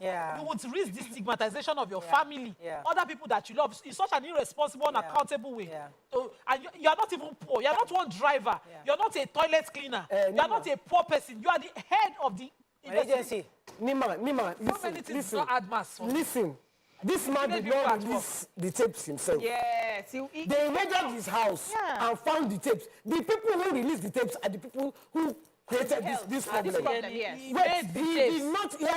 You would risk the stigmatization of your family, other people that you love, in such an irresponsible, unaccountable way. So, and you are not even poor. You are not one driver. You are not a toilet cleaner. You are not a poor person. You are the head of the agency. Nima, listen. This man did not release the tapes himself. Yes. They raided his house and found the tapes. The people who released the tapes are the people who created this problem. Yes. He made the tapes.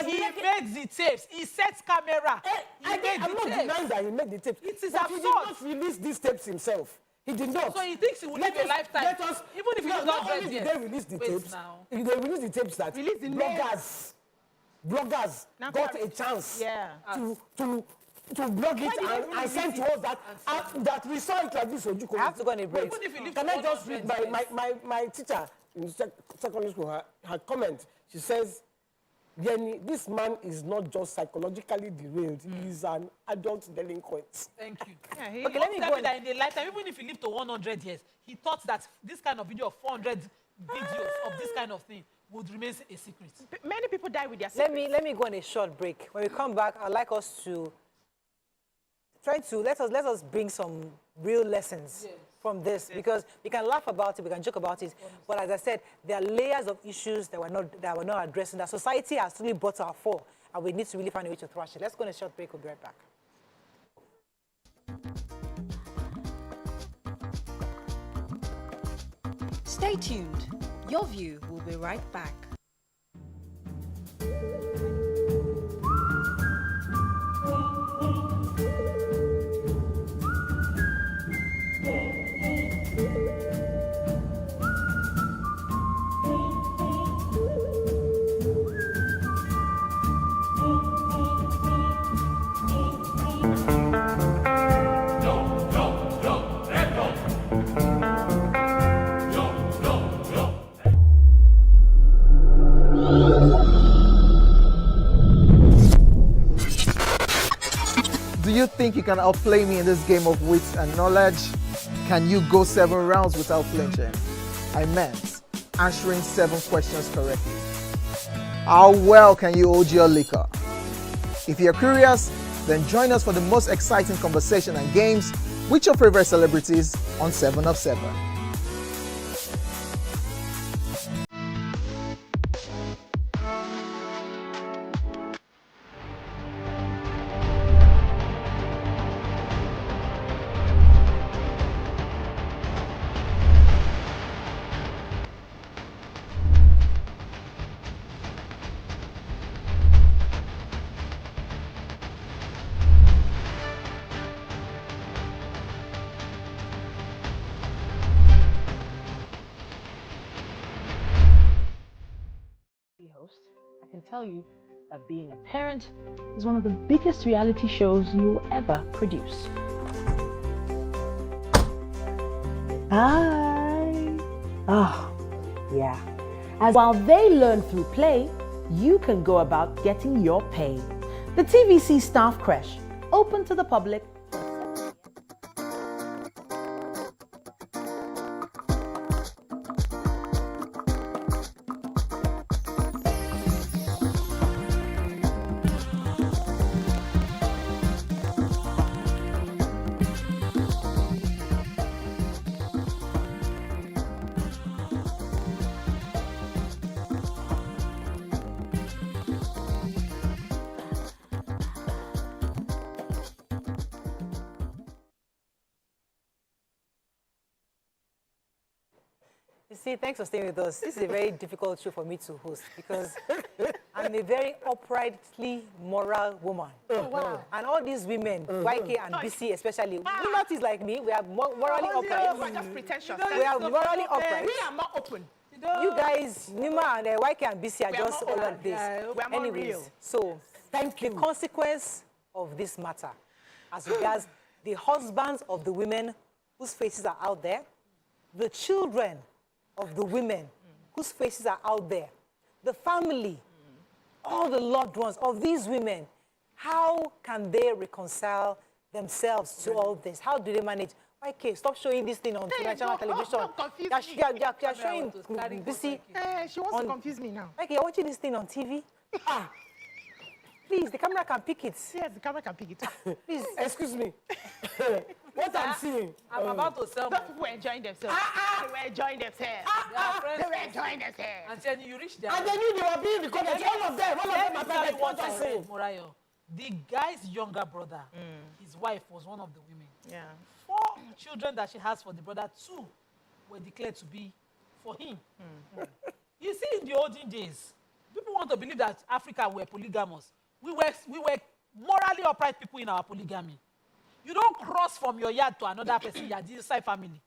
He made the tapes. He set camera. I'm not denying that he made the tapes. It is but he did not release these tapes himself. He did not. So he thinks he will live a lifetime. Even if he does not only did they release the tapes, they released the tapes that bloggers got a chance to blog it and send to us that we saw it like this. I have to go on a break. Can I just read my teacher in secondary school, her comment? She says, Jenny, this man is not just psychologically derailed, he is an adult delinquent. Thank you. Yeah, okay, let me go on. That in a lifetime, even if he lived to 100 years, he thought that this kind of video of 400 videos of this kind of thing would remain a secret. Many people die with their secrets. Let me go on a short break. When we come back, I'd like us to let us bring some real lessons from this, because we can laugh about it, we can joke about it, but as I said, there are layers of issues that we're not addressing, that society has really brought to our fore, and we need to really find a way to thrash it. Let's go on a short break. We'll be right back. Stay tuned. Your View will be right back. Do you think you can outplay me in this game of wits and knowledge? Can you go 7 rounds without flinching? I meant answering 7 questions correctly. How well can you hold your liquor? If you're curious, then join us for the most exciting conversation and games with your favorite celebrities on 7 of 7. Host, I can tell you that being a parent is one of the biggest reality shows you will ever produce. Hi. Oh, yeah. As while they learn through play, you can go about getting your pay. The TVC Staff Creche, open to the public. You see, thanks for staying with us. This is a very difficult show for me to host because I'm a very uprightly moral woman. Oh, wow. And all these women, YK and BC especially, women like me, we are morally upright. We're just pretentious. We are morally upright. We are more open. You guys, Nima and YK and BC are just all of this. We are more real. So, thank you. The consequence of this matter, as regards the husbands of the women whose faces are out there, the children of the women whose faces are out there, the family, all the loved ones of these women, how can they reconcile themselves to all this? How do they manage? Okay, stop showing this thing on national television. You're showing BC. She wants to confuse me now. Okay, you're watching this thing on TV. Please, the camera can pick it. Yes, the camera can pick it. Please. Excuse me. What I'm seeing. I'm about to sell. Those people were enjoying themselves. They were enjoying themselves. They were enjoying themselves. And then you reach there. And they knew they were being recorded. All of them are perfect. What I'm saying. Morayo, the guy's younger brother, his wife was one of the women. Yeah. 4 children that she has for the brother, 2 were declared to be for him. You see, in the olden days, people want to believe that Africa were polygamous. We were morally upright people in our polygamy. You don't cross from your yard to another person yard, this side family.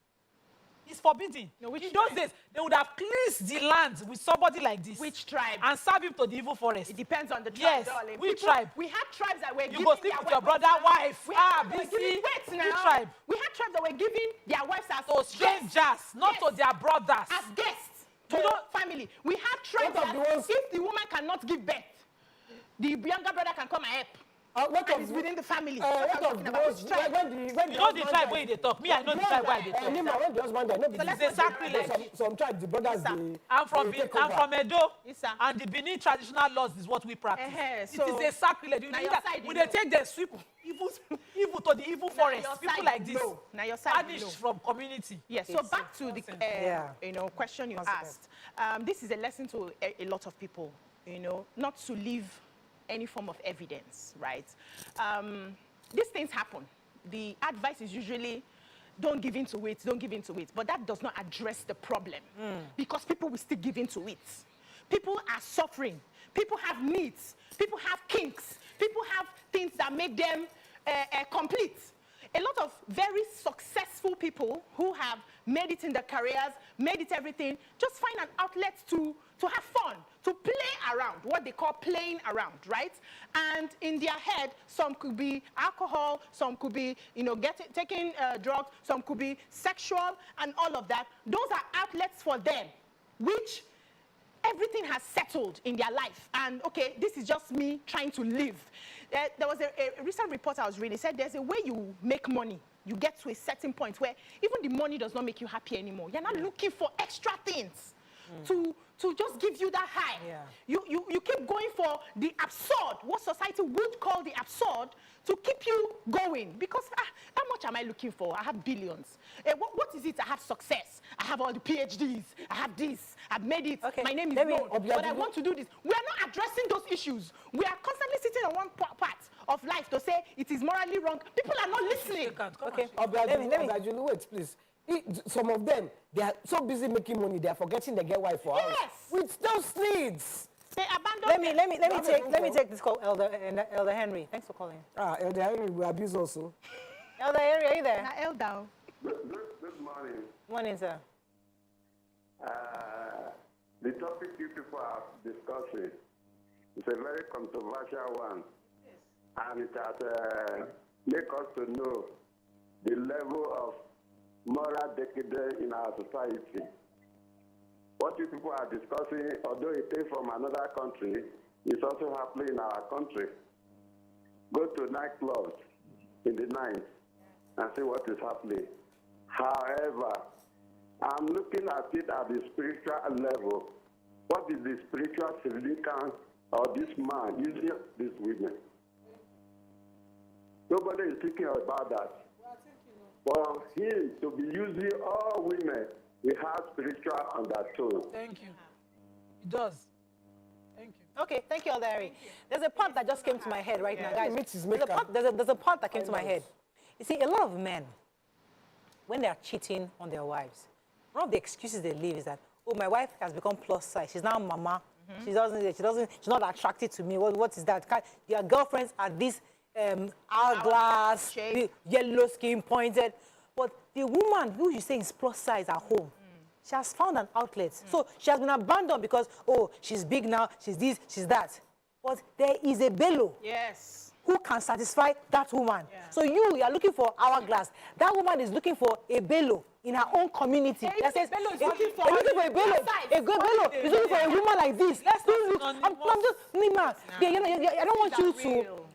It's forbidden. No, in those days, they would have cleansed the land with somebody like this. Which tribe? And serve him to the evil forest. It depends on the tribe, yes. darling. Which tribe? We had tribes that were giving you go sleep with your brother, wife. We had tribes that were giving Which now. tribe? We had tribes that were giving their wives as to strangers, not to their brothers. As guests to family. We had tribes that if the woman cannot give birth, the younger brother can come and help. What is within the family? What of those tribe? You know the tribe where they talk. Me, I know the tribe where they talk. When the husband died, it's a sacrilege. Some tribes, the brothers, I'm from Edo, and the Benin traditional laws is what we practice. So it is a sacrilege. When they take the sweep evil to the evil forest, people like this, now your side banished from community. Yes. So back to the question you asked. This is a lesson to a lot of people. Not to leave any form of evidence, right? These things happen. The advice is usually don't give in to it, don't give in to it. But that does not address the problem because people will still give in to it. People are suffering. People have needs. People have kinks. People have things that make them complete. A lot of very successful people who have made it in their careers, made it everything, just find an outlet to have fun, to play around, what they call playing around, right? And in their head, some could be alcohol, some could be, taking drugs, some could be sexual, and all of that. Those are outlets for them, which everything has settled in their life. And, okay, this is just me trying to live. There was a recent report I was reading. It said there's a way you make money. You get to a certain point where even the money does not make you happy anymore. You're not looking for extra things to just give you that high. You keep going for the absurd, what society would call the absurd, to keep you going. Because how much am I looking for? I have billions. What is it? I have success. I have all the PhDs. I have this. I've made it. Okay. My name is known. But I want to do this. We are not addressing those issues. We are constantly sitting on one part of life to say it is morally wrong. People are not listening. Okay. Wait, please. Some of them, they are so busy making money, they are forgetting they get wife for house. With those needs. They abandon Let me take this call, Elder Henry. Thanks for calling. Elder Henry, we abuse also. Elder Henry, are you there? Elder. Good morning. Morning, sir. The topic you people are discussing is a very controversial one. And it has made us to know the level of moral decadence in our society. What you people are discussing, although it is from another country, is also happening in our country. Go to nightclubs in the night and see what is happening. However, I'm looking at it at the spiritual level. What is the spiritual significance of this man using these women? Nobody is thinking about that. For him to be using all women, he has spiritual undertone. Thank you. It does. Thank you. Okay, thank you, Elder Harry. There's a part that just came to my head right now, guys. There's a part that came to my head. You see, a lot of men, when they are cheating on their wives, one of the excuses they leave is that, oh, my wife has become plus size. She's now mama. She's not attracted to me. What is that? Their girlfriends are this hourglass, yellow skin, pointed. But the woman who you say is plus size at home, she has found an outlet. So she has been abandoned because, oh, she's big now, she's this, she's that. But there is a bellow. Yes. Who can satisfy that woman? Yeah. So you are looking for hourglass. That woman is looking for a bellow in her own community. That says, looking for a bellow. A good bellow is looking for a woman like this. Let's look. I'm just Nima. I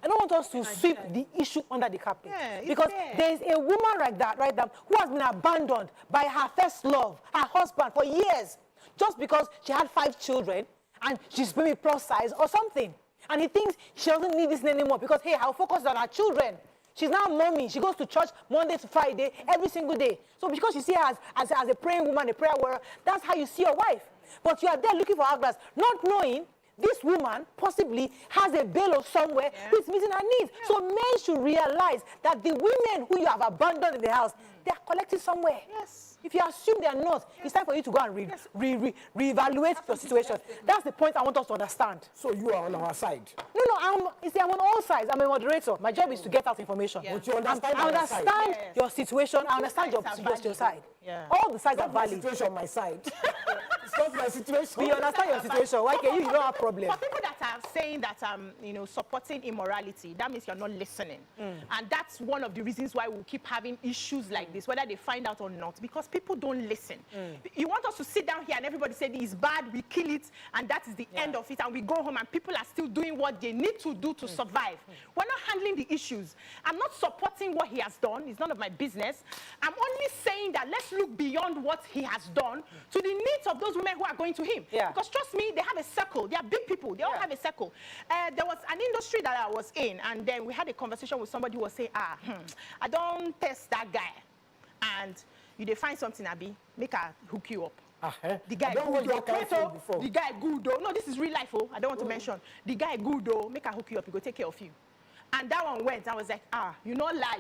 don't want us to sweep the issue under the carpet. Because there is a woman like that, right now, who has been abandoned by her first love, her husband, for years, just because she had 5 children and she's maybe plus size or something. And he thinks she doesn't need this anymore because, hey, I'll focus on her children. She's now mommy. She goes to church Monday to Friday, every single day. So because you see her as a praying woman, a prayer warrior, that's how you see your wife. But you are there looking for hourglass, not knowing this woman possibly has a bail somewhere who's meeting her needs. So men should realize that the women who you have abandoned in the house, they are collected somewhere. Yes. If you assume they are not, it's time for you to go and reevaluate your situation. That's the point I want us to understand. So you are on our side? No, I'm on all sides. I'm a moderator. My job is to get out information. But you understand I understand your situation. I understand your side. Yeah. All the sides are My valid. situation on my side. It's not my situation. We understand your situation. Why can you don't have problem? For people that are saying that supporting immorality, that means you're not listening. And that's one of the reasons why we'll keep having issues like this, whether they find out or not, because people don't listen. You want us to sit down here and everybody say this is bad, we kill it, and that is the end of it, and we go home and people are still doing what they need to do to survive. We're not handling the issues. I'm not supporting what he has done. It's none of my business. I'm only saying that let's look beyond what he has done to the needs of those women who are going to him. Because trust me, they have a circle. They are big people. They all have a circle. There was an industry that I was in, and then we had a conversation with somebody who was saying, I don't test that guy. And you find something, Abi, make her hook you up. The guy good, the guy good, no, this is real life, I don't want to mention. The guy good, make her hook you up, he go take care of you. And that one went, I was like, you not lie,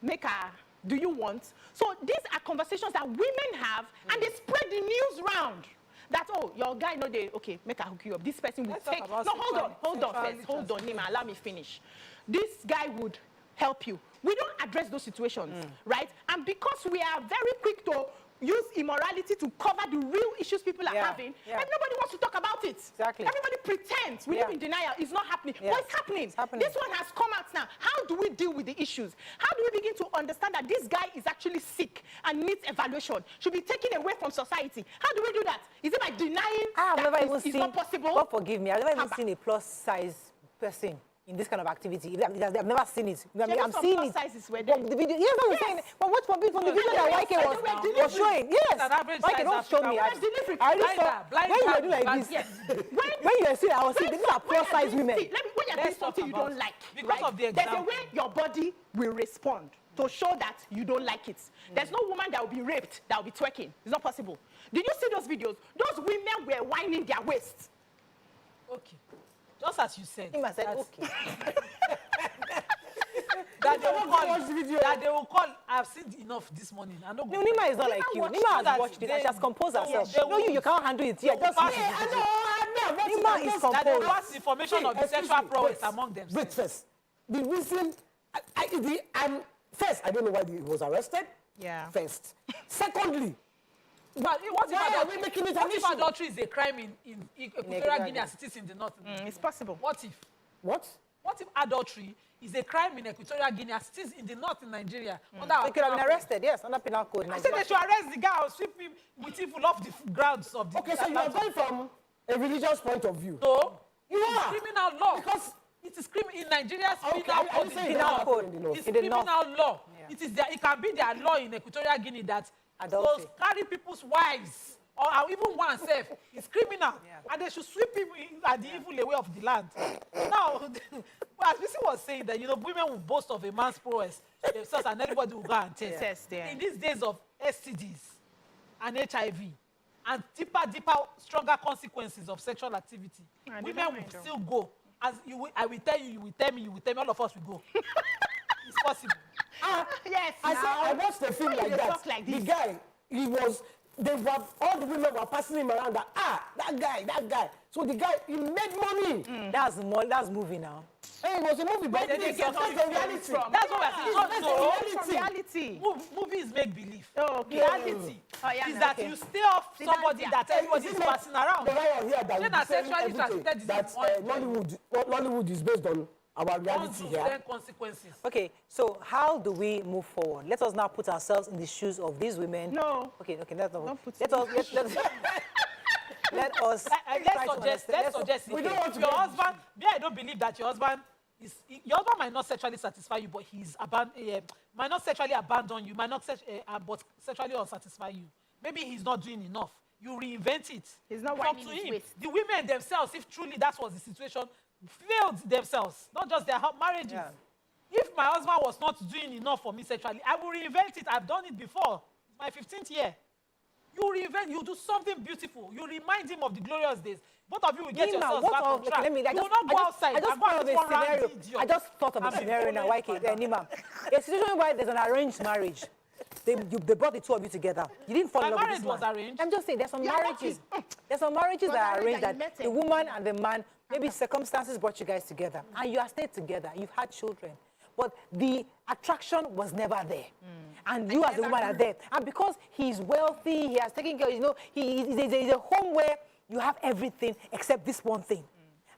make her, do you want? So these are conversations that women have, and they spread the news round. That, your guy, okay, make her hook you up. This person will take, no, hold on first, hold on, Nima, allow me finish. This guy would help you. We don't address those situations, right? And because we are very quick to use immorality to cover the real issues people are having, and nobody wants to talk about it. Exactly. Everybody pretends. We live in denial. It's not happening. But it's happening. This one has come out now. How do we deal with the issues? How do we begin to understand that this guy is actually sick and needs evaluation, should be taken away from society? How do we do that? Is it by denying it's not possible? God forgive me, I've never even seen a plus size person in this kind of activity. I've never seen it. I'm seeing it. From the video. Yes, I'm saying. But what from the video that YK was showing? Yes. YK, don't show me. I already saw. When you were doing like this, when you were seeing, I was seeing these are plus size women. When you're doing something you don't like, because of the example, there's a way your body will respond to show that you don't like it. There's no woman that will be raped that will be twerking. It's not possible. Did you see those videos? Those women were winding their waists. Okay. Just as you said. Nima said, okay. that they will call, I've seen enough this morning. No, Nima is not like you. Nima has watched it and she has composed herself. No, you can't handle it yet. Nima is composed. That they pass information of the sexual prowess among them. Wait first. The reason, first, I don't know why he was arrested. Yeah. First. Secondly, but what if adultery is a crime in Equatorial Guinea as it is in the north? It's possible. What if? What? What if adultery is a crime in Equatorial Guinea as it is in the north in Nigeria? They could have been arrested, yes, under penal code. I said they should arrest the guy or sweep him with evil off the grounds of the... Okay, so you are going from a religious point of view. No. You it's are. Criminal law. Because it is criminal in Nigeria's penal code. It's criminal law. It can be their law in Equatorial Guinea that those carry people's wives or even oneself is criminal, and they should sweep him at the evil away of the land. Now, as Bisi was saying that women will boast of a man's prowess themselves, and everybody will go and test. In these days of STDs and HIV and deeper, stronger consequences of sexual activity, women will still go. As I will tell you, you will tell me, all of us will go. It's possible. Yes. I watched the film like that. The guy, all the women were passing him around that guy. So the guy, he made money. That's movie now. Hey, it was a movie, but they get the reality. That's what we're saying. Reality. Movies make believe. Okay. Reality is that you stay off somebody that everybody is passing around. Nollywood is based on our reality here. Consequences. Okay, so how do we move forward? Let us now put ourselves in the shoes of these women. No. Okay, let's suggest we don't want to your husband. I don't believe that your husband might not sexually satisfy you, but might not sexually abandon you, might not but sexually unsatisfy you. Maybe he's not doing enough. You reinvent it. He's not Talk to him. The women themselves, if truly that was the situation, failed themselves, not just their marriages. Yeah. If my husband was not doing enough for me sexually, I will reinvent it. I've done it before. It's my 15th year. You reinvent, you do something beautiful. You remind him of the glorious days. Both of you will get Nima, yourselves what back on of, track. let me, You will not go outside. I just thought of a scenario. I just thought of a scenario now, Nima. A situation where there's an arranged marriage. They brought the two of you together. You didn't fall in love with this man. My marriage was arranged. I'm just saying, there's some marriages. There's some marriages that are arranged that the woman and the man, maybe circumstances brought you guys together, and you have stayed together. You've had children, but the attraction was never there. And you as a woman are there. And because he's wealthy, he has taken care, there's a home where you have everything except this one thing.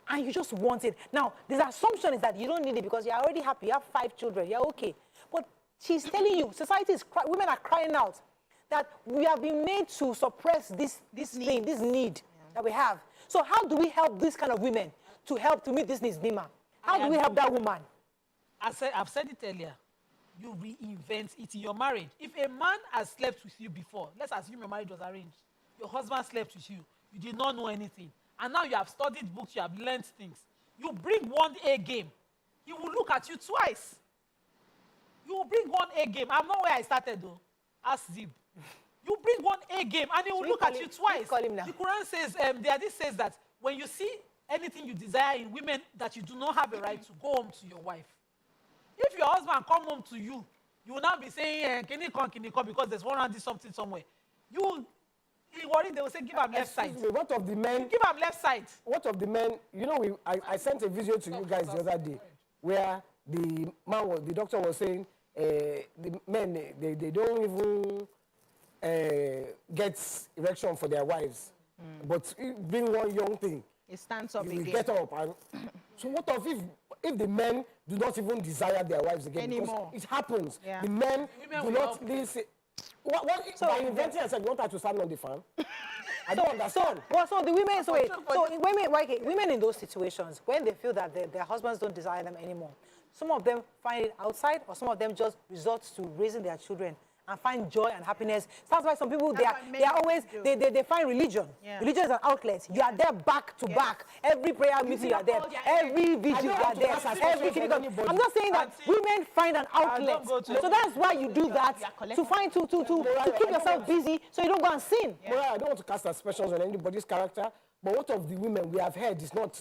And you just want it. Now, the assumption is that you don't need it because you're already happy. You have 5 children. You're okay. But she's telling you, women are crying out that we have been made to suppress this need that we have. So how do we help these kind of women to help to meet this needs, Nima? How do we help that woman? I've said it earlier. You reinvent it in your marriage. If a man has slept with you before, let's assume your marriage was arranged. Your husband slept with you. You did not know anything. And now you have studied books, you have learned things. You bring one A game. He will look at you twice. You will bring one A game. I'm not where I started though. Ask Zib. You bring one A game and he will look at you twice. Call him now. The Quran says, the hadith says that when you see anything you desire in women that you do not have a right to, go home to your wife. If your husband come home to you, you will not be saying, can he come, because there's 100 something somewhere. You will worry, they will say, give him left side. What of the men? You give him left side. What of the men? You know, I sent a video to you guys the other day where the doctor was saying the men, they don't even get erection for their wives. But being one young thing, it stands up again. again. Get up. And so what of if the men do not even desire their wives again? Anymore. It happens. Yeah. The men do not listen. So by inventing and saying, you want her to stand on the fan? I don't understand. So the women, women in those situations, when they feel that their husbands don't desire them anymore, some of them find it outside, or some of them just resort to raising their children and find joy and happiness. That's why some people, they find religion. Yeah. Religion is an outlet. You are there back to back. Every prayer meeting, you are there. Every vigil, you are there. I'm just saying that women find an outlet. So that's why you do that, to keep yourself busy so you don't go and sin. Yeah. Well, I don't want to cast aspersions on anybody's character, but what of the women we have heard is not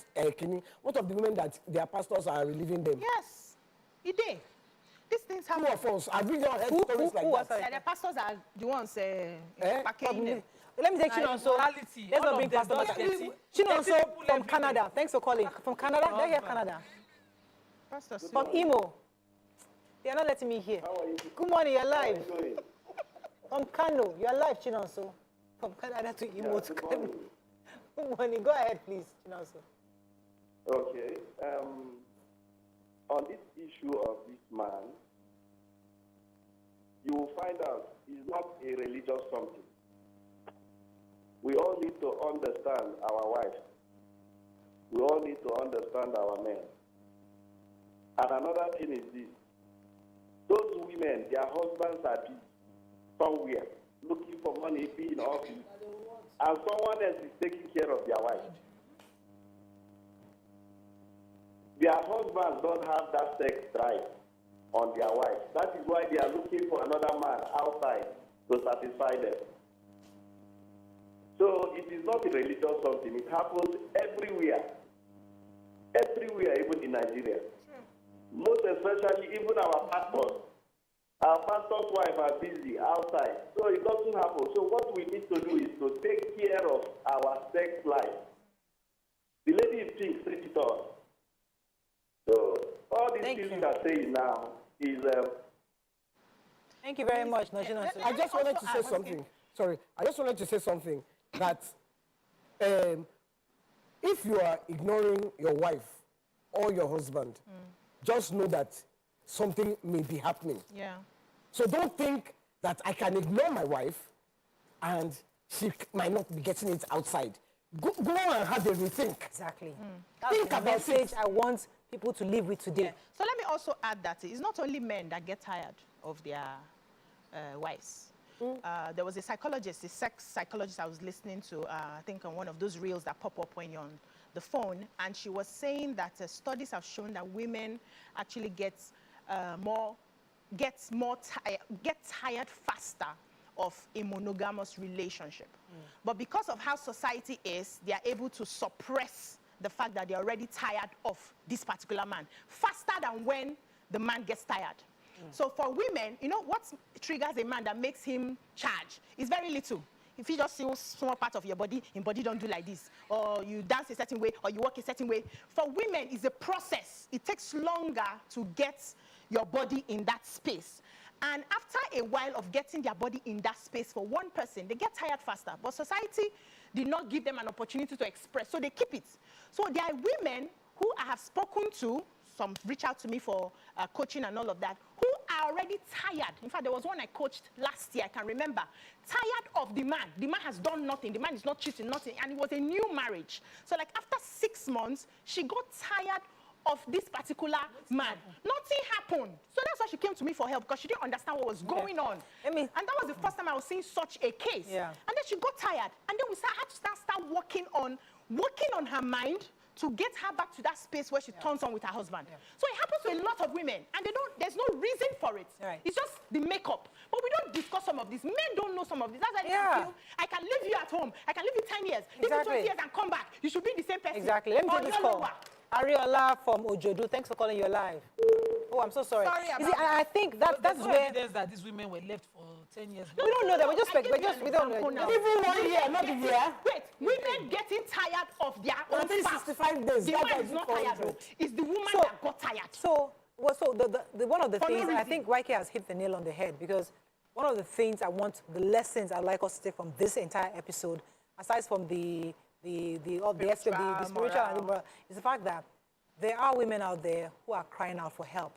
what of the women that their pastors are relieving them? Yes, it did. These things happen. Who of us? I've really not heard stories like that. The pastors are the ones packing them. Let me take Chinonso. Let's not bring pastors. Chinonso from Canada. Thanks for calling. From Canada? They're here, Canada. From Imo. They are not letting me hear. How are you? Good morning, you're live. From Kano, you're live, Chinonso. From Canada to Imo to Kano. Good morning. Go ahead, please, Chinonso. Okay. On this issue of this man, you will find out it's not a religious something. We all need to understand our wives. We all need to understand our men. And another thing is this. Those women, their husbands are busy somewhere, looking for money, being in office, and someone else is taking care of their wife. Their husbands don't have that sex drive on their wives. That is why they are looking for another man outside to satisfy them. So it is not a religious something. It happens everywhere. Everywhere, even in Nigeria. Most especially, even our pastors. Our pastor's wives are busy outside. So it doesn't happen. So what we need to do is to take care of our sex life. The lady in pink said it all. So all these things you are saying now is... Thank you very much, I just wanted to say something. Sorry, I just wanted to say something that if you are ignoring your wife or your husband, just know that something may be happening. Yeah. So don't think that I can ignore my wife and she might not be getting it outside. Go and have a rethink. Exactly. Think about the message I want people to live with today. Yeah. So let me also add that it's not only men that get tired of their wives. There was a psychologist, a sex psychologist I was listening to, I think on one of those reels that pop up when you're on the phone, and she was saying that studies have shown that women actually get tired faster of a monogamous relationship. But because of how society is, they are able to suppress the fact that they're already tired of this particular man faster than when the man gets tired. So for women, you know, what triggers a man that makes him charge is very little. If you just see small part of your body don't do like this, or you dance a certain way, or you walk a certain way. For women, it's a process. It takes longer to get your body in that space. And after a while of getting their body in that space for one person, they get tired faster. But society did not give them an opportunity to express, so they keep it. So there are women who I have spoken to, some reach out to me for coaching and all of that, who are already tired. In fact, there was one I coached last year, I can remember. Tired of the man. The man has done nothing. The man is not cheating, nothing. And it was a new marriage. So like after 6 months, she got tired of this particular man. Nothing happened. So that's why she came to me for help, because she didn't understand what was going on. And that was the first time I was seeing such a case. And then she got tired. And then we had to start working on her mind to get her back to that space where she turns on with her husband. So it happens to a lot of women, and there's no reason for it. It's just the makeup. But we don't discuss some of this. Men don't know some of this. That's why they feel, I can leave you at home. I can leave you 10 years, leave you 20 years and come back. You should be the same person. Exactly. Let me take this call. Ariola from Ojodu, thanks for calling. You're live. Oh, I'm so sorry. I think that's where evidence that these women were left for 10 years. No, we don't know that. We don't know. Even 1 year, not a year. Wait, women getting tired of their own spouse. 65 days. The man is not tired, though. It's the woman that got tired. So the one of the things, I think YK has hit the nail on the head, because one of the things the lessons I'd like us to take from this entire episode, aside from the spiritual and the moral, is the fact that there are women out there who are crying out for help.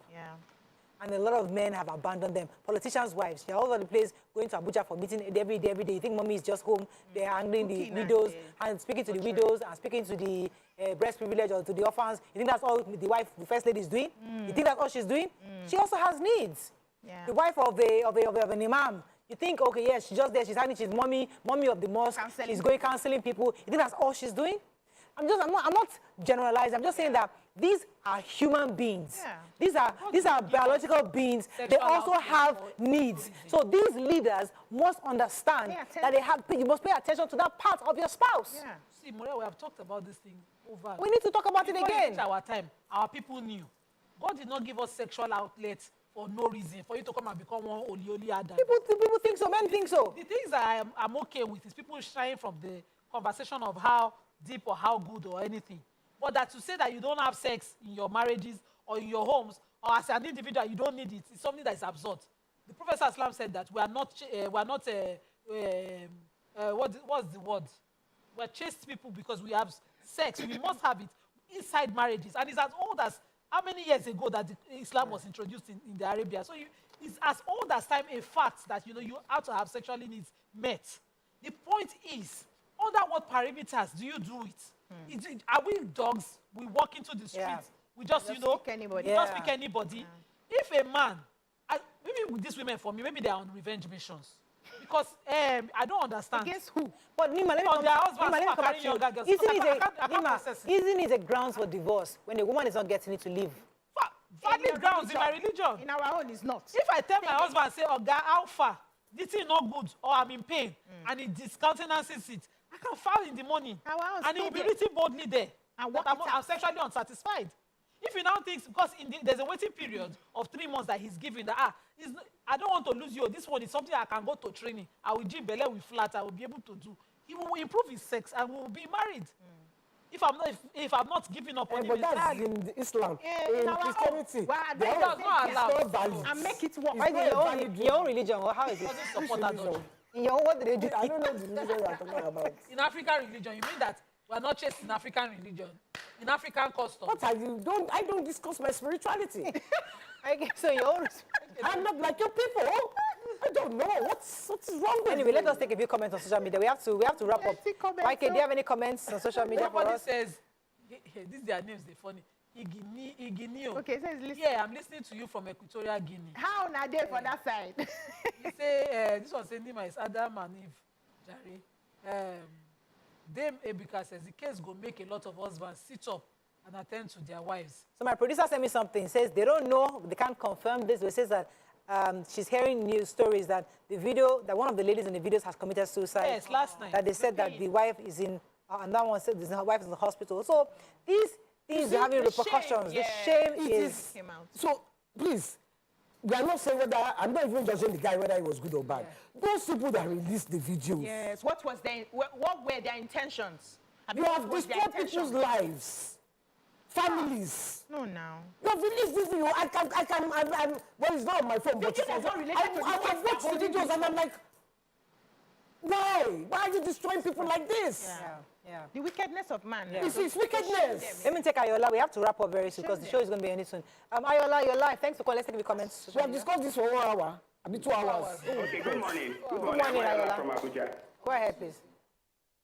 And a lot of men have abandoned them. Politicians' wives, they're all over the place going to Abuja for meeting every day. You think mommy is just home. They're handling the widows and speaking to the widows and speaking to the breast privilege or to the orphans. You think that's all the first lady is doing? You think that's all she's doing? She also has needs. The wife of an imam. You think, okay, yes, she's just there. She's mommy of the mosque. She's going counseling people. You think that's all she's doing? I'm not generalizing. I'm just saying that these are human beings. These are biological beings. They also have needs. So these leaders must understand that you must pay attention to that part of your spouse. See, Maria, we have talked about this thing over. We need to talk about it again. Before our time, our people knew. God did not give us sexual outlets for no reason, for you to come and become one holy Adam. People think so, men think so. The things that I'm okay with is people shying from the conversation of how deep or how good or anything. But that to say that you don't have sex in your marriages or in your homes, or as an individual, you don't need it, it's something that is absurd. The Prophet Islam said that we are not what's the word? We're chaste people because we have sex. We must have it inside marriages. And it's as old as how many years ago that Islam was introduced in the Arabia. So it's as old as time a fact that you have to have sexually needs met. The point is, under what parameters do you do it? Are we dogs? We walk into the streets. We just pick anybody. We just pick anybody. If a man, maybe with these women for me, maybe they are on revenge missions. Because I don't understand. Against who? But Nima, let me come back to you. Isn't it a grounds for divorce when a woman is not getting it to leave? Valid grounds in my religion. In our own, it's not. If I tell my husband, say, Oga, how far? This is not good, or I'm in pain, and he discountenances it, I can file in the morning, and he will be written boldly there. And what I'm sexually unsatisfied. If he now thinks, because there's a waiting period of 3 months that he's giving, that I don't want to lose you. This one is something I can go to training. I will gym belly with flat. I will be able to do. He will improve his sex, and we will be married. If I'm not giving up on him, but that's in Islam. In Christianity, they are not allowed. And make it work. In your own religion, or how is it? In your own, what do they do? I don't know the religion you are talking about. In African religion, you mean that we are not chaste in African religion, in African custom? What are you? I don't discuss my spirituality. So your own. I'm not like your people. I don't know what's wrong with Anyway, let us take a few comments on social media. We have to wrap up. Mike, do you have any comments on social media for us? Says, these their names, they're funny. Iginio. Okay, so he's listening. Yeah, I'm listening to you from Equatorial Guinea. How na there for that side? He say, this one sending my Adam and Eve, Jerry. Dame Ebika says, the case go make a lot of husbands sit up and attend to their wives. So my producer sent me something. Says they don't know, they can't confirm this, but it says that she's hearing news stories that one of the ladies in the videos has committed suicide. Yes, last night. That they said that the wife is in, and that one said her wife is in the hospital. So these things are having repercussions. The shame is. So please, we are not saying whether, I'm not even judging the guy whether he was good or bad. Those people that released the videos. Yes. What were their intentions? You have destroyed people's lives, families. No, now. You have released this video. Well, it's not on my phone, but I've watched the videos and I'm like, why? Why are you destroying people like this? Yeah. The wickedness of man. It's wickedness. Let me take Ayola. We have to wrap up very soon because the show is going to be ending soon. Ayola, you're live. Thanks for calling. Let's take the comments. We have discussed this for 1 hour. I mean 2 hours. Okay, good morning. Good morning, Ayola. From Abuja. Go ahead, please.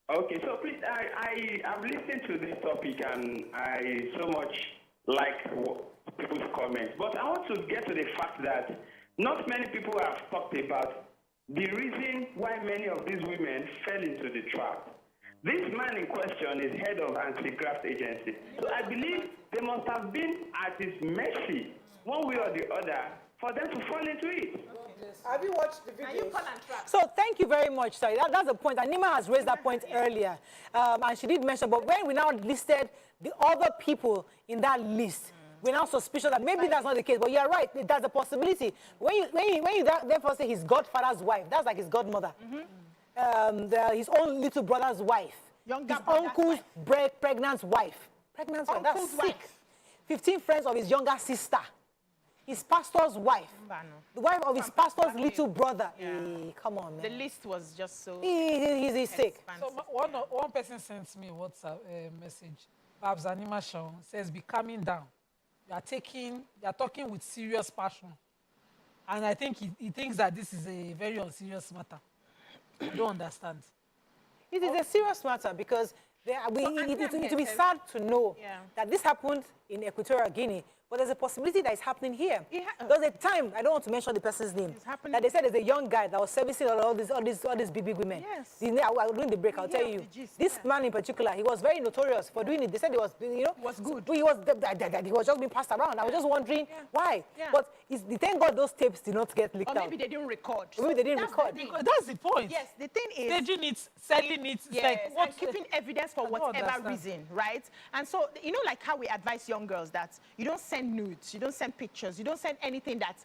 Okay, so please, I've listened to this topic and I so much like people's comments. But I want to get to the fact that not many people have talked about the reason why many of these women fell into the trap. This man in question is head of anti-graft agency. So I believe they must have been at his mercy, one way or the other, for them to fall into it. Have you watched the video? So thank you very much. Sorry, that's the point. And Nima has raised that point earlier. And she did mention, but when we now listed the other people in that list, we're now suspicious that maybe that's not the case. But you're right, that's a possibility. When you therefore say his godfather's wife, that's like his godmother. His own little brother's wife. His uncle's pregnant wife. That's sick. 15 friends of his younger sister. His pastor's wife. The wife of his pastor's little brother. Hey, come on, man. The list was just so... He's sick. So one person sent me a WhatsApp message. Babs Anima Shaw says, be calming down. You are talking with serious passion. And I think he thinks that this is a very unserious matter. I don't understand. It is a serious matter because it will be sad to know that this happened in Equatorial Guinea, but there's a possibility that it's happening here. There was a time, I don't want to mention the person's name, that they said there's a young guy that was servicing all these big women. Yes. During the break, I'll tell you. This man in particular, he was very notorious for doing it. They said he was, was good. He was just being passed around. I was just wondering why. But thank God those tapes did not get leaked out. Or maybe they didn't record. Maybe they didn't record. That's the point. Yes, the thing is... Staging it, selling it. Yes, and keeping evidence for whatever reason, right? And so, like how we advise young girls that you don't send nudes, you don't send pictures, you don't send anything that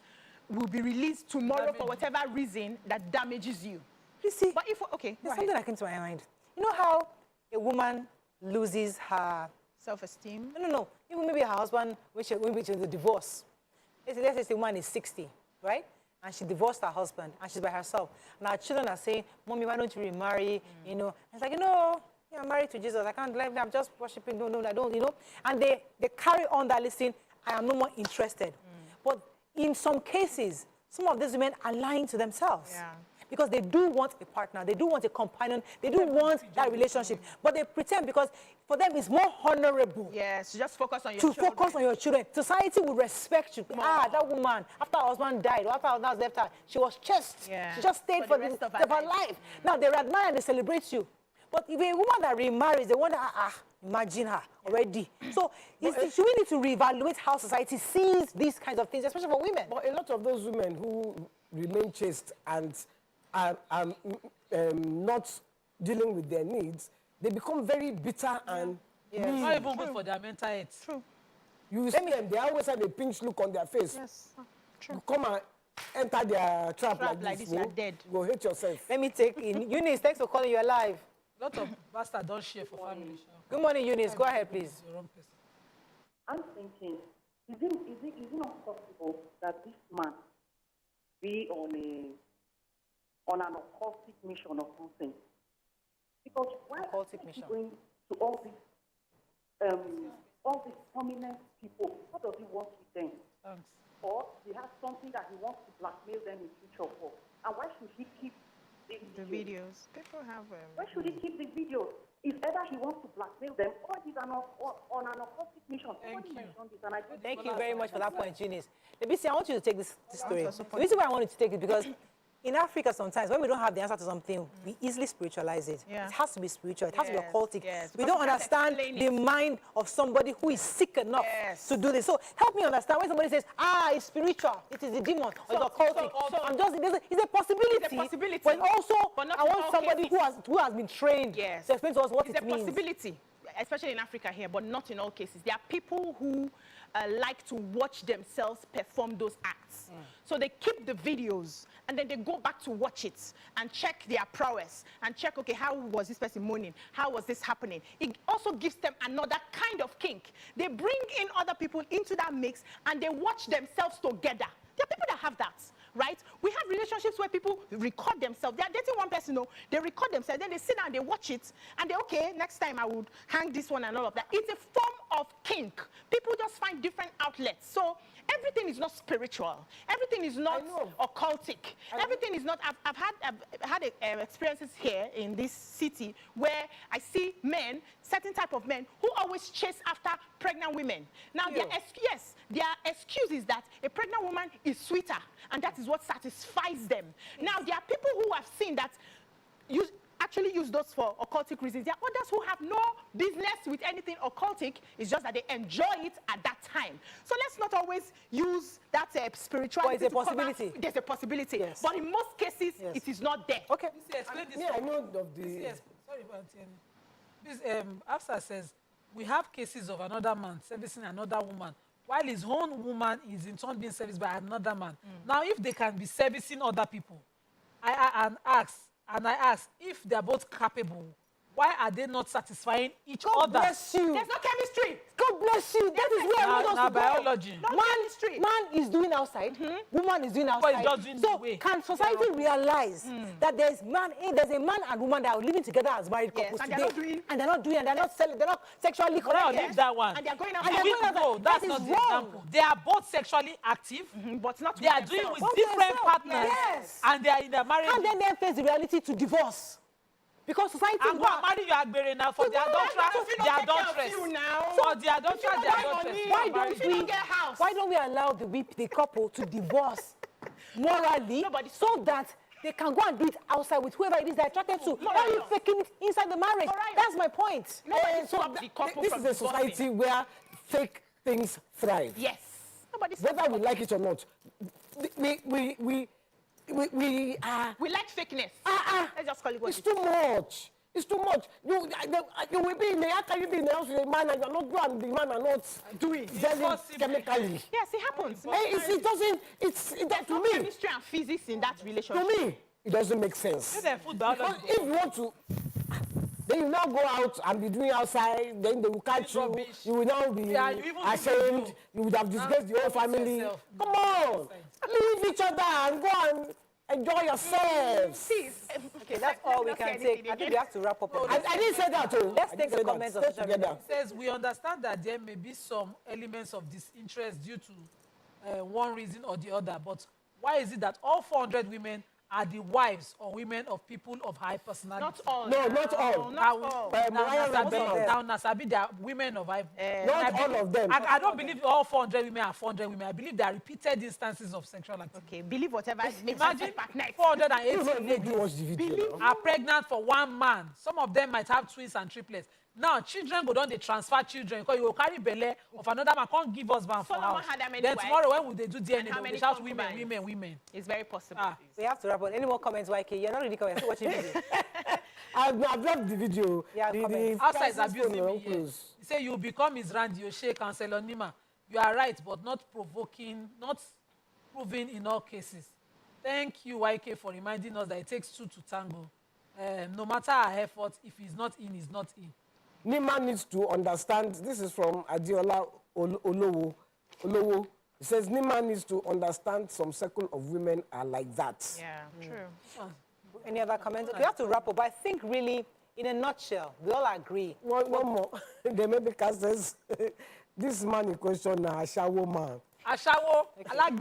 will be released tomorrow for whatever reason that damages you. You see, but there's something that came to my mind. You know how a woman loses her self-esteem? No. Even maybe her husband, which is a divorce. Let's say the woman is 60, right? And she divorced her husband, and she's by herself. And her children are saying, Mommy, why don't you remarry? And it's like, I'm married to Jesus. I can't live. I'm just worshiping. No, I don't, And they carry on that listing. I am no more interested. But in some cases, some of these women are lying to themselves. Yeah. Because they do want a partner. They do want a companion. They do want that relationship. But they pretend because for them it's more honorable. Yes, just focus on your children. To focus on your children. Society will respect you. That woman, after her husband died, or after her husband left her, she was chaste. Yeah. She just stayed for the rest of her life. Now they admire and they celebrate you. But if a woman that remarries, they wonder, imagine her already. So should we need to reevaluate how society sees these kinds of things, especially for women? But a lot of those women who remain chaste and are not dealing with their needs, they become very bitter and it's not even good for their mental health. True. You see them, they always have a pinch look on their face. Yes, true. You come and enter their trap like this, you are dead. Go hate yourself. Let me take in. Eunice, thanks for calling. You're alive. A lot of bastards don't share for family. Good morning, Eunice. Go ahead, please. I'm thinking, is it not possible that this man be on an occultic mission or something? Because why are you going to all these prominent people? What does he want with them? Thanks. Or he has something that he wants to blackmail them in future for? And why should he keep the videos? People have... Why should he keep the videos? It's either he wants to blackmail them or he's on an occultic mission. Thank you very much for that point, Eunice. Let me see, I want you to take this story. The reason why I want you to take it because In Africa, sometimes when we don't have the answer to something, we easily spiritualize it. Yeah. It has to be spiritual. It has to be occultic. Yes. We don't understand the mind of somebody who is sick enough to do this. So help me understand when somebody says, it's spiritual, it is a demon, or it's occultic. I'm just, it's a possibility. It's a possibility. But also, But I want somebody who has been trained to explain to us what it means. It's a possibility, especially in Africa here, but not in all cases. There are people who like to watch themselves perform those acts. So they keep the videos and then they go back to watch it and check their prowess and check, okay, how was this person moaning? How was this happening? It also gives them another kind of kink. They bring in other people into that mix and they watch themselves together. There are people that have that. Right? We have relationships where people record themselves. They are dating one person, they record themselves, then they sit down, they watch it, and they, okay, next time I would hang this one and all of that. It's a form of kink. People just find different outlets. So everything is not spiritual. Everything is not occultic. Everything is not, I've had experiences here in this city where I see men, certain type of men, who always chase after pregnant women. Now, their excuse is that a pregnant woman is sweeter, and that is what satisfies them. Now, there are people who have seen that actually use those for occultic reasons. There are others who have no business with anything occultic. It's just that they enjoy it at that time. So let's not always use that spirituality. But it's a possibility. There's a possibility. But in most cases, it is not there. Okay. Explain this. I know of the... Sorry, this Afsa says, we have cases of another man servicing another woman, while his own woman is in turn being serviced by another man. Now, if they can be servicing other people, I ask if they are both capable, why are they not satisfying each other? God bless you. There's no chemistry. God bless you. That is where I want us to biology. go. Man is doing outside, woman is doing outside. So can society realize that there's a man and woman that are living together as married couples today, and they're not sexually connected. Leave that one. And they're going out. No, that's not the example. They are both sexually active, but not. They are doing with different partners, and they are in their marriage. And then they face the reality to divorce. Because society I'm going to marry you Agbere now for the adulteress. For the adulteress. Why don't we allow the couple to divorce morally so that they can go and do it outside with whoever it is they're attracted to? Why are you faking it inside the marriage? That's my point. This is a society where fake things thrive. Yes. Whether we like it or not, we like fakeness. Let's just call it what it's too much. It's too much. You will be in the how can you be in the house with a man and you're not doing the man and not doing chemically. Yes, it happens. It doesn't. To me. Chemistry and physics in that relationship. To me, it doesn't make sense. Because if you want to, then you now go out and be doing outside. Then they will catch you. You will now be ashamed. You would have disgraced the whole family. Come on, leave each other and go and enjoy yourselves. Okay, that's all we can take. I think we have to wrap up. I didn't say that too. Let's take the comments of social media. It says, we understand that there may be some elements of disinterest due to one reason or the other, but why is it that all 400 women are the wives or women of people of high personality? Not all. No, not all. Now, Nasabi, they are women of high. Not all of them. I don't believe all 400 women are 400 women. I believe there are repeated instances of sexual activity. Okay, believe whatever. Imagine 480 ladies are pregnant for one man. Some of them might have twins and triplets. Now, children go down, they transfer children because you will carry belly of another man, can't give us ban for house. Then tomorrow, when will they do DNA? They will shout women. It's very possible. We have to wrap up. Any more comments, YK? You're not really commenting, watching video. I've dropped the video. Yeah, outside is abusing me. He say you become his Randy O'Shea, Councillor Nima. You are right, but not provoking, not proving in all cases. Thank you, YK, for reminding us that it takes two to tango. No matter our effort, if he's not in, he's not in. Nima needs to understand. This is from Adiola Olowo. It says Nima needs to understand some circle of women are like that. Yeah, true. Any other comments? We have to wrap up. I think really, in a nutshell, we all agree. One more. The medical says this man in question now, Ashawo man. Ashawo. I like